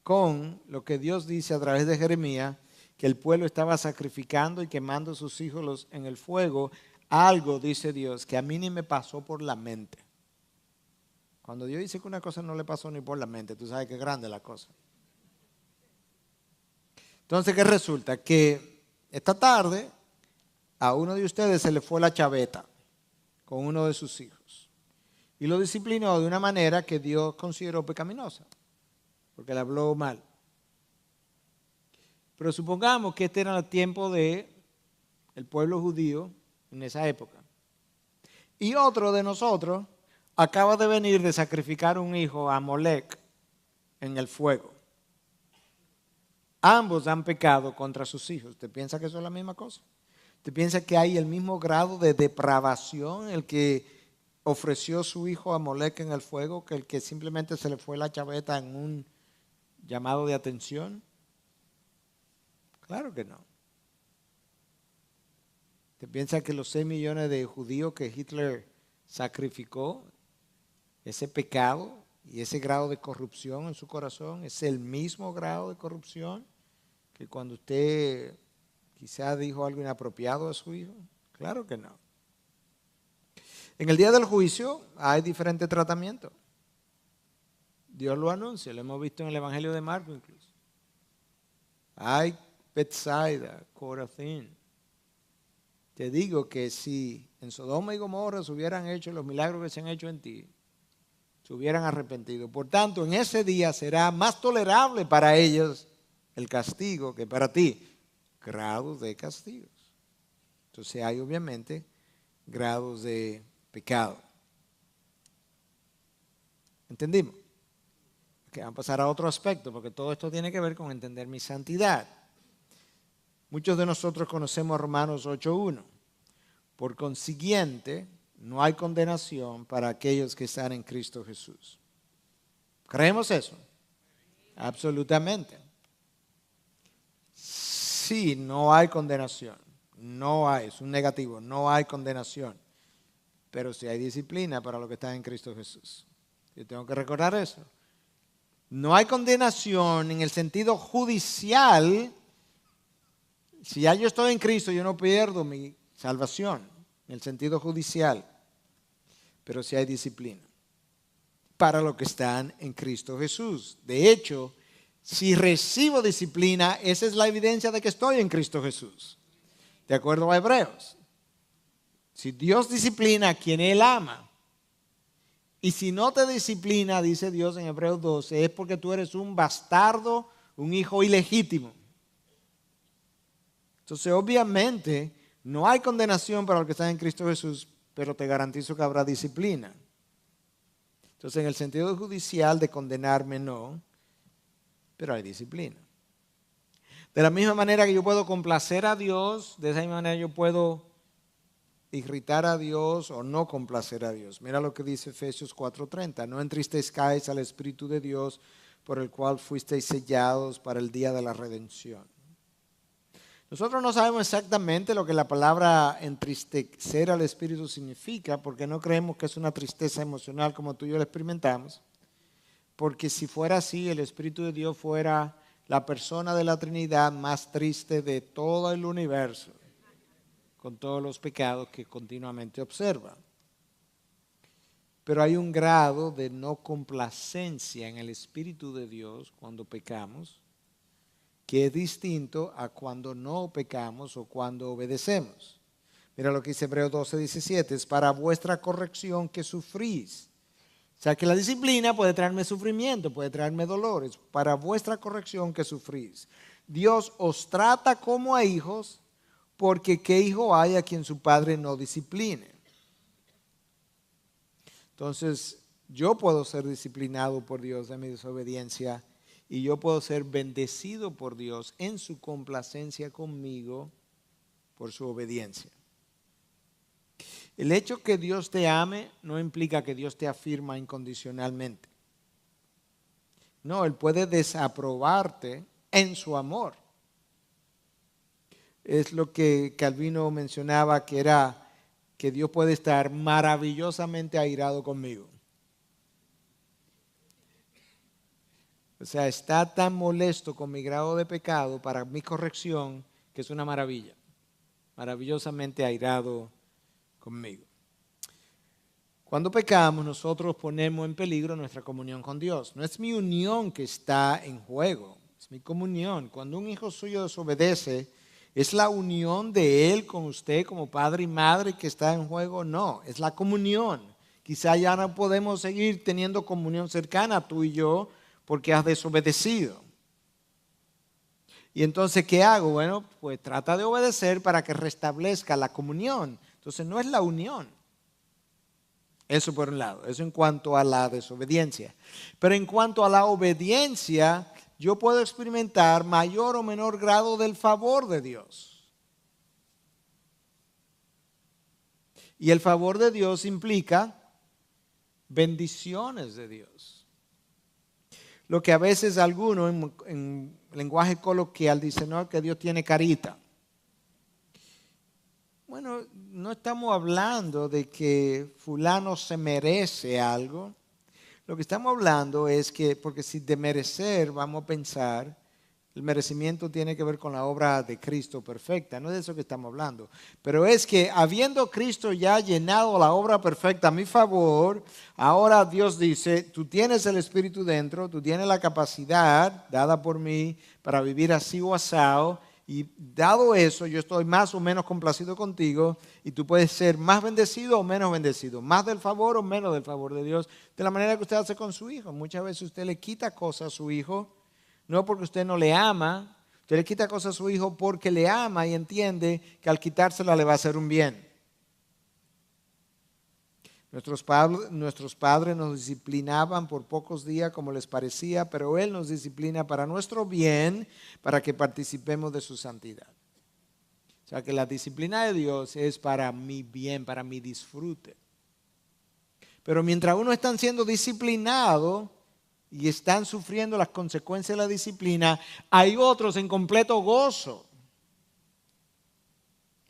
con lo que Dios dice a través de Jeremías, que el pueblo estaba sacrificando y quemando a sus hijos en el fuego algo, dice Dios, que a mí ni me pasó por la mente. Cuando Dios dice que una cosa no le pasó ni por la mente, tú sabes que es grande la cosa. Entonces, ¿qué resulta? Que esta tarde a uno de ustedes se le fue la chaveta con uno de sus hijos y lo disciplinó de una manera que Dios consideró pecaminosa, porque le habló mal. Pero supongamos que este era el tiempo del pueblo judío en esa época. Y otro de nosotros acaba de venir de sacrificar un hijo a Molec en el fuego. Ambos han pecado contra sus hijos. ¿Usted piensa que eso es la misma cosa? ¿Usted piensa que hay el mismo grado de depravación el que ofreció su hijo a Molec en el fuego que el que simplemente se le fue la chaveta en un llamado de atención? Claro que no. ¿Usted piensa que los 6 millones de judíos que Hitler sacrificó, ese pecado y ese grado de corrupción en su corazón, es el mismo grado de corrupción que cuando usted quizá dijo algo inapropiado a su hijo? Claro que no. En el día del juicio hay diferentes tratamientos. Dios lo anuncia, lo hemos visto en el Evangelio de Marcos incluso. Hay Bethsaida, Corazín. Te digo que si en Sodoma y Gomorra se hubieran hecho los milagros que se han hecho en ti, se hubieran arrepentido. Por tanto, en ese día será más tolerable para ellos el castigo que para ti. Grados de castigos. Entonces hay obviamente grados de pecado. ¿Entendimos? Okay, vamos a pasar a otro aspecto, porque todo esto tiene que ver con entender mi santidad. Muchos de nosotros conocemos Romanos 8:1. Por consiguiente, no hay condenación para aquellos que están en Cristo Jesús. ¿Creemos eso? Absolutamente. Sí, no hay condenación. No hay, es un negativo, no hay condenación. Pero sí hay disciplina para los que están en Cristo Jesús. Yo tengo que recordar eso. No hay condenación en el sentido judicial. Si ya yo estoy en Cristo, yo no pierdo mi salvación en el sentido judicial. Pero sí hay disciplina para los que están en Cristo Jesús. De hecho, si recibo disciplina, esa es la evidencia de que estoy en Cristo Jesús. De acuerdo a Hebreos. Si Dios disciplina a quien Él ama, y si no te disciplina, dice Dios en Hebreos 12, es porque tú eres un bastardo, un hijo ilegítimo. Entonces, obviamente, no hay condenación para los que están en Cristo Jesús, pero te garantizo que habrá disciplina. Entonces, en el sentido judicial de condenarme, no, pero hay disciplina. De la misma manera que yo puedo complacer a Dios, de esa misma manera yo puedo irritar a Dios o no complacer a Dios. Mira lo que dice Efesios 4:30. No entristezcáis al Espíritu de Dios, por el cual fuisteis sellados para el día de la redención. Nosotros no sabemos exactamente lo que la palabra entristecer al Espíritu significa, porque no creemos que es una tristeza emocional como tú y yo la experimentamos. Porque si fuera así, el Espíritu de Dios fuera la persona de la Trinidad más triste de todo el universo, con todos los pecados que continuamente observa. Pero hay un grado de no complacencia en el Espíritu de Dios cuando pecamos, que es distinto a cuando no pecamos o cuando obedecemos. Mira lo que dice Hebreos 12:17, es para vuestra corrección que sufrís. O sea que la disciplina puede traerme sufrimiento, puede traerme dolores, para vuestra corrección que sufrís. Dios os trata como a hijos, porque ¿qué hijo hay a quien su padre no discipline? Entonces, yo puedo ser disciplinado por Dios de mi desobediencia y yo puedo ser bendecido por Dios en su complacencia conmigo por su obediencia. El hecho que Dios te ame no implica que Dios te afirma incondicionalmente. No, Él puede desaprobarte en su amor. Es lo que Calvino mencionaba, que era que Dios puede estar maravillosamente airado conmigo. O sea, está tan molesto con mi grado de pecado para mi corrección que es una maravilla. Maravillosamente airado conmigo. Cuando pecamos, nosotros ponemos en peligro nuestra comunión con Dios. No es mi unión que está en juego, es mi comunión. Cuando un hijo suyo desobedece, ¿es la unión de él con usted como padre y madre que está en juego? No, es la comunión. Quizá ya no podemos seguir teniendo comunión cercana tú y yo porque has desobedecido. Y entonces, ¿qué hago? Bueno, pues trata de obedecer para que restablezca la comunión. Entonces, no es la unión. Eso por un lado, eso en cuanto a la desobediencia. Pero en cuanto a la obediencia, yo puedo experimentar mayor o menor grado del favor de Dios. Y el favor de Dios implica bendiciones de Dios. Lo que a veces algunos en lenguaje coloquial dicen, no, que Dios tiene carita. Bueno, no estamos hablando de que fulano se merece algo. Lo que estamos hablando es que, porque si de merecer vamos a pensar, el merecimiento tiene que ver con la obra de Cristo perfecta. No es de eso que estamos hablando. Pero es que habiendo Cristo ya llenado la obra perfecta a mi favor, ahora Dios dice, tú tienes el Espíritu dentro, tú tienes la capacidad dada por mí para vivir así o asado. Y dado eso, yo estoy más o menos complacido contigo y tú puedes ser más bendecido o menos bendecido, más del favor o menos del favor de Dios, de la manera que usted hace con su hijo. Muchas veces usted le quita cosas a su hijo, no porque usted no le ama, usted le quita cosas a su hijo porque le ama y entiende que al quitársela le va a hacer un bien. Nuestros padres nos disciplinaban por pocos días como les parecía, pero Él nos disciplina para nuestro bien, para que participemos de su santidad. O sea que la disciplina de Dios es para mi bien, para mi disfrute. Pero mientras uno está siendo disciplinado y están sufriendo las consecuencias de la disciplina, hay otros en completo gozo,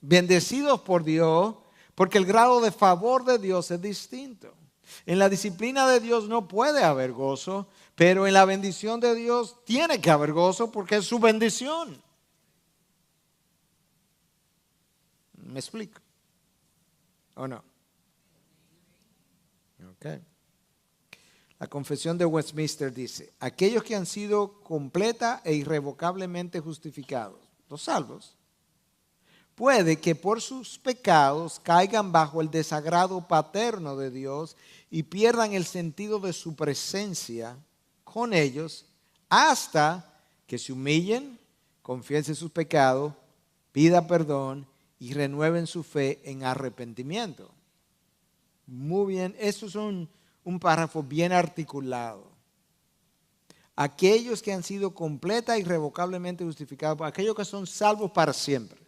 bendecidos por Dios, porque el grado de favor de Dios es distinto. En la disciplina de Dios no puede haber gozo, pero en la bendición de Dios tiene que haber gozo porque es su bendición. ¿Me explico? ¿O no? Ok. La Confesión de Westminster dice, aquellos que han sido completa e irrevocablemente justificados, los salvos, puede que por sus pecados caigan bajo el desagrado paterno de Dios y pierdan el sentido de su presencia con ellos hasta que se humillen, confiesen sus pecados, pidan perdón y renueven su fe en arrepentimiento. Muy bien, eso es un párrafo bien articulado. Aquellos que han sido completa e irrevocablemente justificados, aquellos que son salvos para siempre,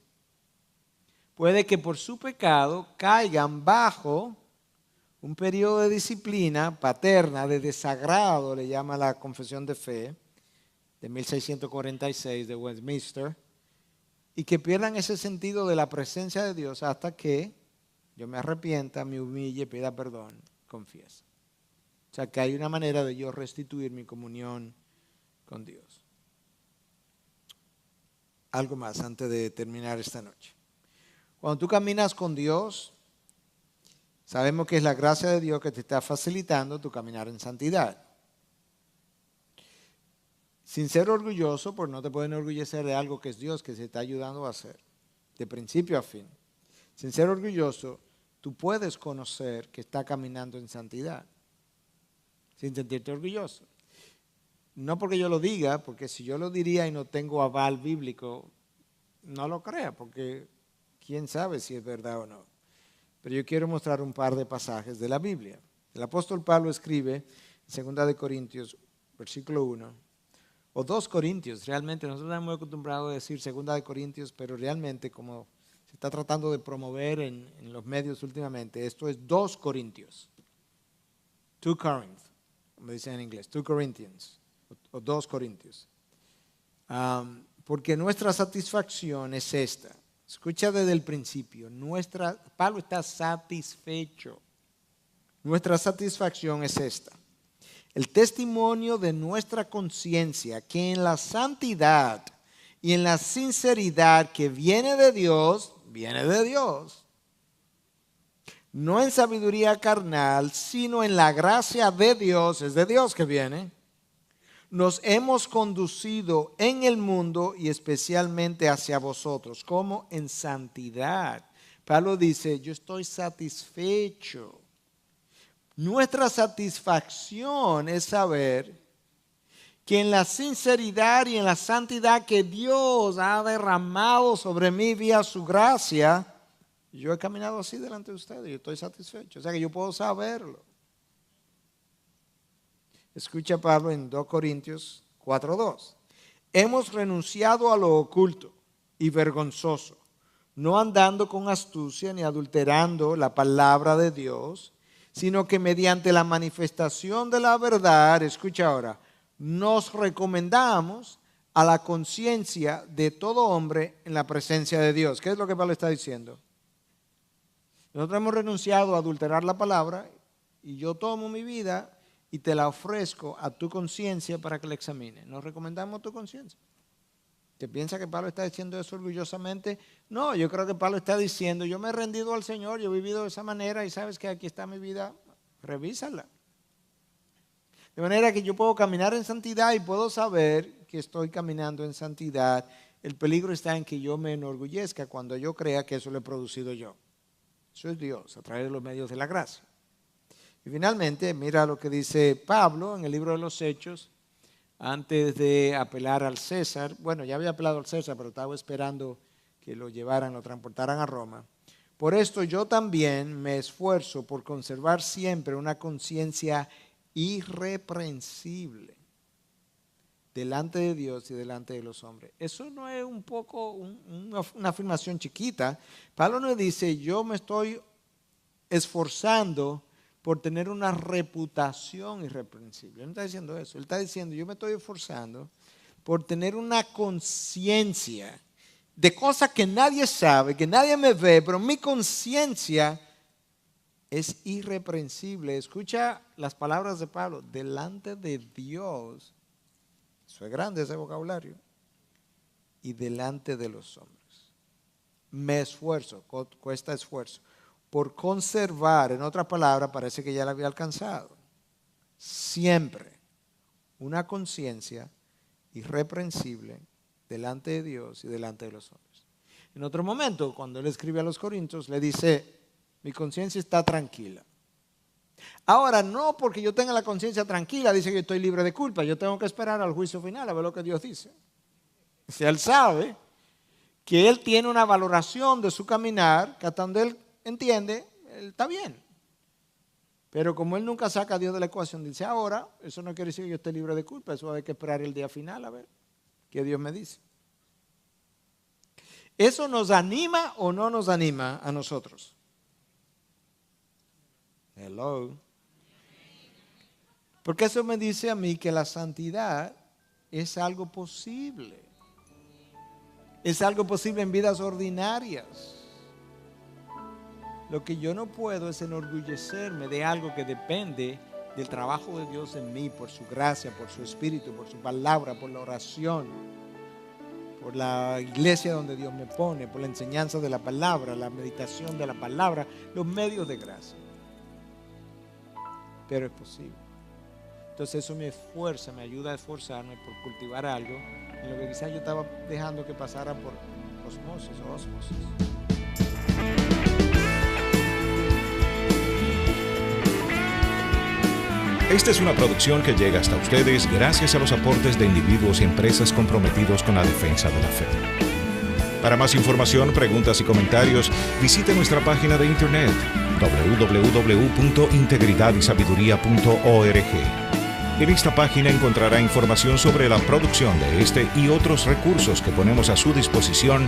puede que por su pecado caigan bajo un periodo de disciplina paterna, de desagrado, le llama la Confesión de Fe, de 1646 de Westminster, y que pierdan ese sentido de la presencia de Dios hasta que yo me arrepienta, me humille, pida perdón, confiese. O sea que hay una manera de yo restituir mi comunión con Dios. Algo más antes de terminar esta noche. Cuando tú caminas con Dios, sabemos que es la gracia de Dios que te está facilitando tu caminar en santidad. Sin ser orgulloso, porque no te pueden enorgullecer de algo que es Dios que se está ayudando a hacer, de principio a fin. Sin ser orgulloso, tú puedes conocer que está caminando en santidad, sin sentirte orgulloso. No porque yo lo diga, porque si yo lo diría y no tengo aval bíblico, no lo crea, porque quién sabe si es verdad o no. Pero yo quiero mostrar un par de pasajes de la Biblia. El apóstol Pablo escribe en 2 Corintios, versículo 1, o 2 Corintios, realmente nosotros estamos muy acostumbrados a decir 2 Corintios, pero realmente como se está tratando de promover en los medios últimamente, esto es 2 Corintios. 2 Corinth, como dicen en inglés, 2 Corinthians, o 2 Corintios. Porque nuestra satisfacción es esta. Escucha desde el principio, Pablo está satisfecho. Nuestra satisfacción es esta. El testimonio de nuestra conciencia que en la santidad y en la sinceridad que viene de Dios, no en sabiduría carnal, sino en la gracia de Dios, es de Dios que viene, nos hemos conducido en el mundo y especialmente hacia vosotros, como en santidad. Pablo dice, yo estoy satisfecho. Nuestra satisfacción es saber que en la sinceridad y en la santidad que Dios ha derramado sobre mí vía su gracia, yo he caminado así delante de ustedes, yo estoy satisfecho. O sea que yo puedo saberlo. Escucha Pablo en 2 Corintios 4:2. Hemos renunciado a lo oculto y vergonzoso, no andando con astucia ni adulterando la palabra de Dios, sino que mediante la manifestación de la verdad, escucha ahora, nos recomendamos a la conciencia de todo hombre en la presencia de Dios. ¿Qué es lo que Pablo está diciendo? Nosotros hemos renunciado a adulterar la palabra y yo tomo mi vida y te la ofrezco a tu conciencia para que la examine. Nos recomendamos a tu conciencia. ¿Te piensa que Pablo está diciendo eso orgullosamente? No, yo creo que Pablo está diciendo, yo me he rendido al Señor, yo he vivido de esa manera y sabes que aquí está mi vida, revísala. De manera que yo puedo caminar en santidad y puedo saber que estoy caminando en santidad. El peligro está en que yo me enorgullezca cuando yo crea que eso lo he producido yo. Eso es Dios, a través de los medios de la gracia. Y finalmente, mira lo que dice Pablo en el libro de los Hechos, antes de apelar al César. Bueno, ya había apelado al César, pero estaba esperando que lo llevaran, lo transportaran a Roma. Por esto yo también me esfuerzo por conservar siempre una conciencia irreprensible delante de Dios y delante de los hombres. Eso no es un poco una afirmación chiquita. Pablo nos dice, yo me estoy esforzando por tener una reputación irreprensible. Él no está diciendo eso. Él está diciendo, yo me estoy esforzando por tener una conciencia de cosas que nadie sabe, que nadie me ve, pero mi conciencia es irreprensible. Escucha las palabras de Pablo, delante de Dios. Eso es grande ese vocabulario. Y delante de los hombres. Me esfuerzo, cuesta esfuerzo, por conservar, en otras palabras, parece que ya la había alcanzado, siempre una conciencia irreprensible delante de Dios y delante de los hombres. En otro momento, cuando él escribe a los Corintios, le dice, mi conciencia está tranquila. Ahora, no porque yo tenga la conciencia tranquila, dice que yo estoy libre de culpa, yo tengo que esperar al juicio final a ver lo que Dios dice. Si él sabe que él tiene una valoración de su caminar, que hasta donde él entiende, él está bien. Pero como él nunca saca a Dios de la ecuación, dice ahora, eso no quiere decir que yo esté libre de culpa, eso va a haber que esperar el día final a ver qué Dios me dice. ¿Eso nos anima o no nos anima a nosotros? Hello. Porque eso me dice a mí que la santidad es algo posible. Es algo posible en vidas ordinarias. Lo que yo no puedo es enorgullecerme de algo que depende del trabajo de Dios en mí, por su gracia, por su espíritu, por su palabra, por la oración, por la iglesia donde Dios me pone, por la enseñanza de la palabra, la meditación de la palabra, los medios de gracia. Pero es posible. Entonces eso me esfuerza, me ayuda a esforzarme por cultivar algo en lo que quizás yo estaba dejando que pasara por osmosis. Esta es una producción que llega hasta ustedes gracias a los aportes de individuos y empresas comprometidos con la defensa de la fe. Para más información, preguntas y comentarios, visite nuestra página de internet www.integridadisabiduría.org. En esta página encontrará información sobre la producción de este y otros recursos que ponemos a su disposición,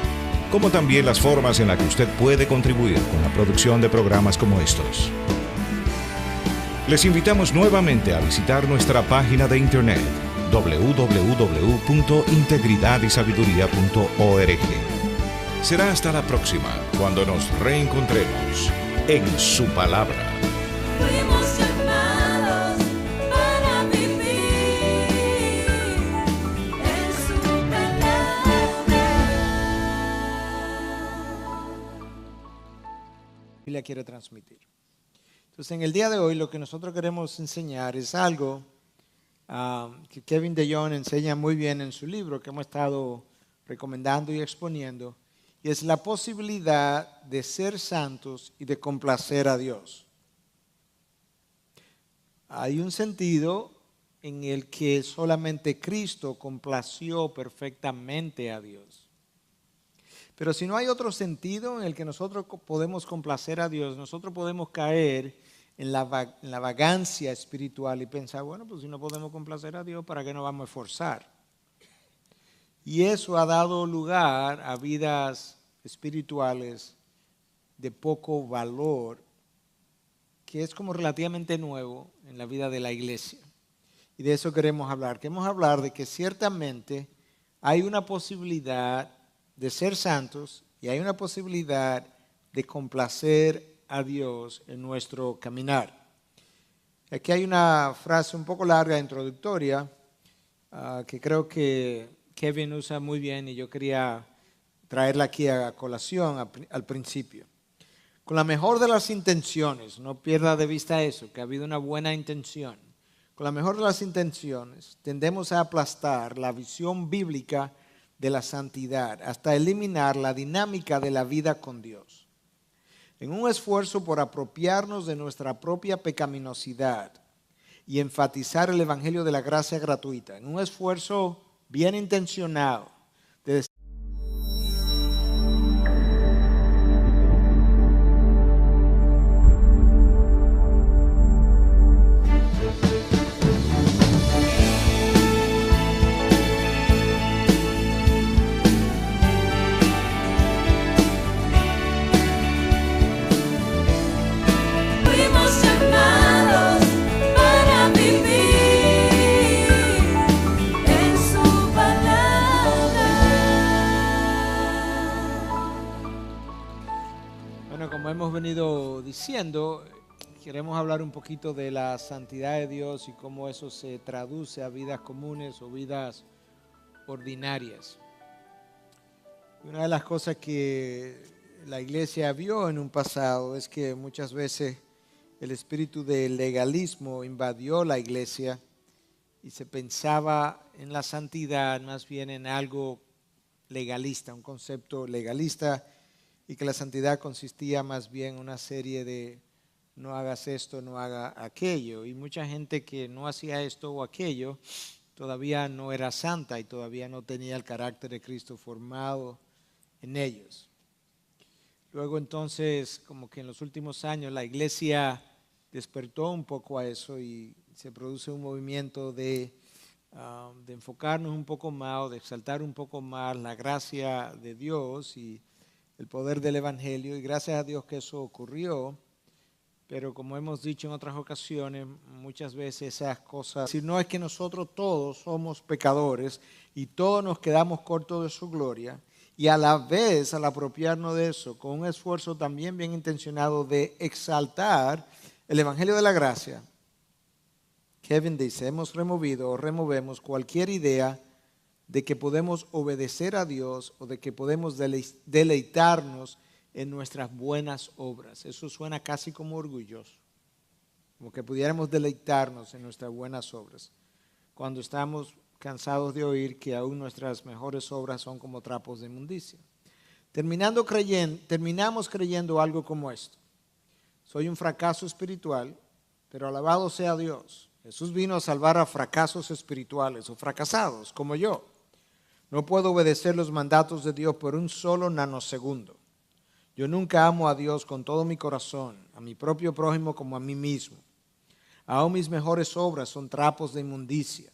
como también las formas en las que usted puede contribuir con la producción de programas como estos. Les invitamos nuevamente a visitar nuestra página de internet www.integridadisabiduría.org. Será hasta la próxima, cuando nos reencontremos en su palabra. Fuimos llamados para vivir en su palabra. La Biblia quiere transmitir. Entonces, en el día de hoy lo que nosotros queremos enseñar es algo que Kevin DeYoung enseña muy bien en su libro que hemos estado recomendando y exponiendo, y es la posibilidad de ser santos y de complacer a Dios. Hay un sentido en el que solamente Cristo complació perfectamente a Dios. Pero si no hay otro sentido en el que nosotros podemos complacer a Dios, nosotros podemos caer en la vagancia espiritual y pensar, bueno, pues si no podemos complacer a Dios, ¿para qué nos vamos a esforzar? Y eso ha dado lugar a vidas espirituales de poco valor, que es como relativamente nuevo en la vida de la iglesia. Y de eso queremos hablar. Queremos hablar de que ciertamente hay una posibilidad de ser santos y hay una posibilidad de complacer a Dios en nuestro caminar. Aquí hay una frase un poco larga, introductoria, que creo que Kevin usa muy bien y yo quería traerla aquí a colación al principio. Con la mejor de las intenciones, no pierda de vista eso, que ha habido una buena intención. Con la mejor de las intenciones, tendemos a aplastar la visión bíblica de la santidad hasta eliminar la dinámica de la vida con Dios. En un esfuerzo por apropiarnos de nuestra propia pecaminosidad y enfatizar el evangelio de la gracia gratuita, en un esfuerzo bien intencionado de Fuimos llamados para vivir en su palabra. Bueno, como hemos venido diciendo, queremos hablar un poquito de la santidad de Dios y cómo eso se traduce a vidas comunes o vidas ordinarias. Una de las cosas que la iglesia vio en un pasado es que muchas veces el espíritu del legalismo invadió la iglesia y se pensaba en la santidad más bien en algo legalista, un concepto legalista, y que la santidad consistía más bien en una serie de no hagas esto, no haga aquello. Y mucha gente que no hacía esto o aquello todavía no era santa y todavía no tenía el carácter de Cristo formado en ellos. Luego entonces, como que en los últimos años la iglesia despertó un poco a eso y se produce un movimiento de enfocarnos un poco más o de exaltar un poco más la gracia de Dios y el poder del evangelio, y gracias a Dios que eso ocurrió. Pero como hemos dicho en otras ocasiones, muchas veces esas cosas, si no es que nosotros todos somos pecadores y todos nos quedamos cortos de su gloria, y a la vez al apropiarnos de eso, con un esfuerzo también bien intencionado de exaltar el evangelio de la gracia, Kevin dice, hemos removido o removemos cualquier idea de que podemos obedecer a Dios o de que podemos deleitarnos en nuestras buenas obras. Eso suena casi como orgulloso, como que pudiéramos deleitarnos en nuestras buenas obras, cuando estamos cansados de oír que aún nuestras mejores obras son como trapos de inmundicia. Terminamos creyendo algo como esto: soy un fracaso espiritual, pero alabado sea Dios. Jesús vino a salvar a fracasos espirituales o fracasados como yo. No puedo obedecer los mandatos de Dios por un solo nanosegundo. Yo nunca amo a Dios con todo mi corazón, a mi propio prójimo como a mí mismo. Aún mis mejores obras son trapos de inmundicia.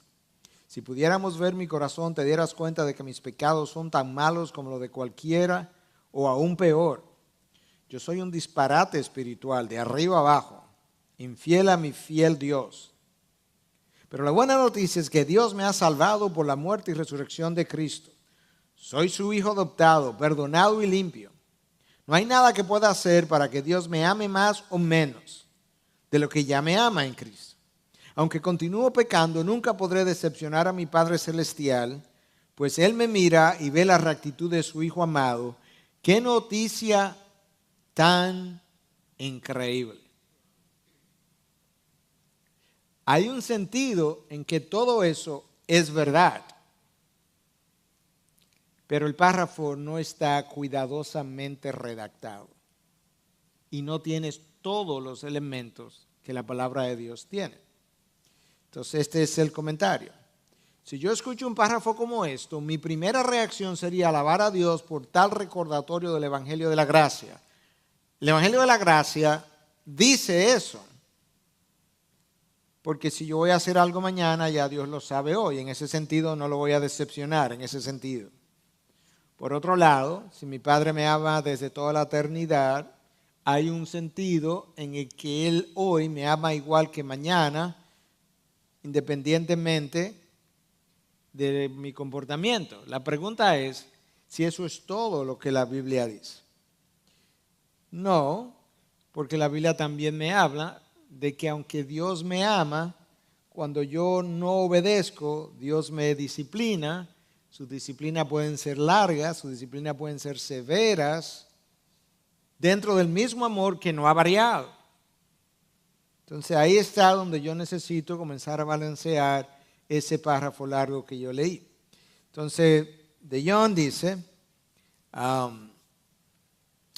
Si pudiéramos ver mi corazón, te dieras cuenta de que mis pecados son tan malos como los de cualquiera o aún peor. Yo soy un disparate espiritual, de arriba abajo, infiel a mi fiel Dios. Pero la buena noticia es que Dios me ha salvado por la muerte y resurrección de Cristo. Soy su hijo adoptado, perdonado y limpio. No hay nada que pueda hacer para que Dios me ame más o menos de lo que ya me ama en Cristo. Aunque continúo pecando, nunca podré decepcionar a mi Padre Celestial, pues Él me mira y ve la rectitud de su Hijo amado. ¡Qué noticia tan increíble! Hay un sentido en que todo eso es verdad, pero el párrafo no está cuidadosamente redactado y no tienes todos los elementos que la palabra de Dios tiene. Entonces este es el comentario. Si yo escucho un párrafo como esto, mi primera reacción sería alabar a Dios por tal recordatorio del Evangelio de la Gracia. El Evangelio de la Gracia dice eso. Porque si yo voy a hacer algo mañana, ya Dios lo sabe hoy. En ese sentido no lo voy a decepcionar, en ese sentido. Por otro lado, si mi Padre me ama desde toda la eternidad, hay un sentido en el que Él hoy me ama igual que mañana, independientemente de mi comportamiento. La pregunta es si eso es todo lo que la Biblia dice. No, porque la Biblia también me habla de que aunque Dios me ama, cuando yo no obedezco, Dios me disciplina. Sus disciplinas pueden ser largas, sus disciplinas pueden ser severas, dentro del mismo amor que no ha variado. Entonces ahí está donde yo necesito comenzar a balancear ese párrafo largo que yo leí. Entonces, De Jong dice,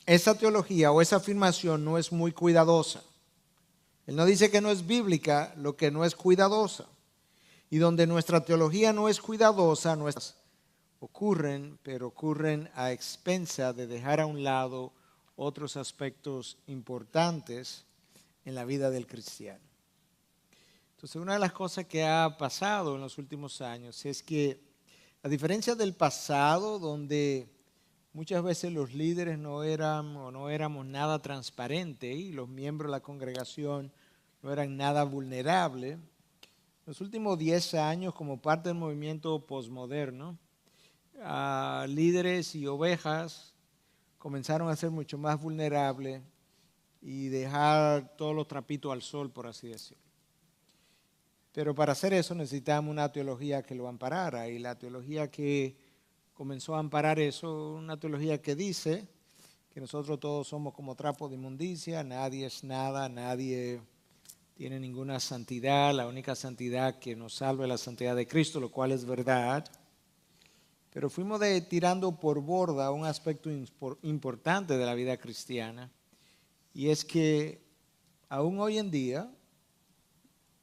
esa teología o esa afirmación no es muy cuidadosa. Él no dice que no es bíblica, lo que no es cuidadosa. Y donde nuestra teología no es cuidadosa, nuestras ocurren, pero ocurren a expensa de dejar a un lado otros aspectos importantes en la vida del cristiano. Entonces, una de las cosas que ha pasado en los últimos años es que, a diferencia del pasado, donde muchas veces los líderes no éramos nada transparentes y los miembros de la congregación no eran nada vulnerables, los últimos 10 años, como parte del movimiento posmoderno, líderes y ovejas comenzaron a ser mucho más vulnerables y dejar todos los trapitos al sol, por así decirlo. Pero para hacer eso necesitamos una teología que lo amparara, y la teología que comenzó a amparar eso, una teología que dice que nosotros todos somos como trapos de inmundicia, nadie es nada, nadie tiene ninguna santidad, la única santidad que nos salva es la santidad de Cristo, lo cual es verdad. Pero fuimos tirando por borda un aspecto importante de la vida cristiana, y es que aún hoy en día,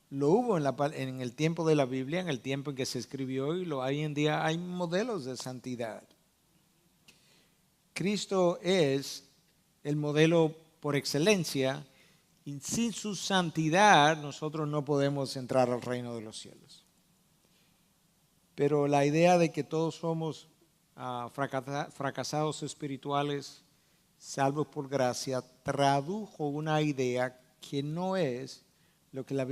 lo hubo en el tiempo de la Biblia, en el tiempo en que se escribió, y hoy en día hay modelos de santidad. Cristo es el modelo por excelencia, y sin su santidad nosotros no podemos entrar al reino de los cielos. Pero la idea de que todos somos fracasados espirituales, salvos por gracia, tradujo una idea que no es lo que la Biblia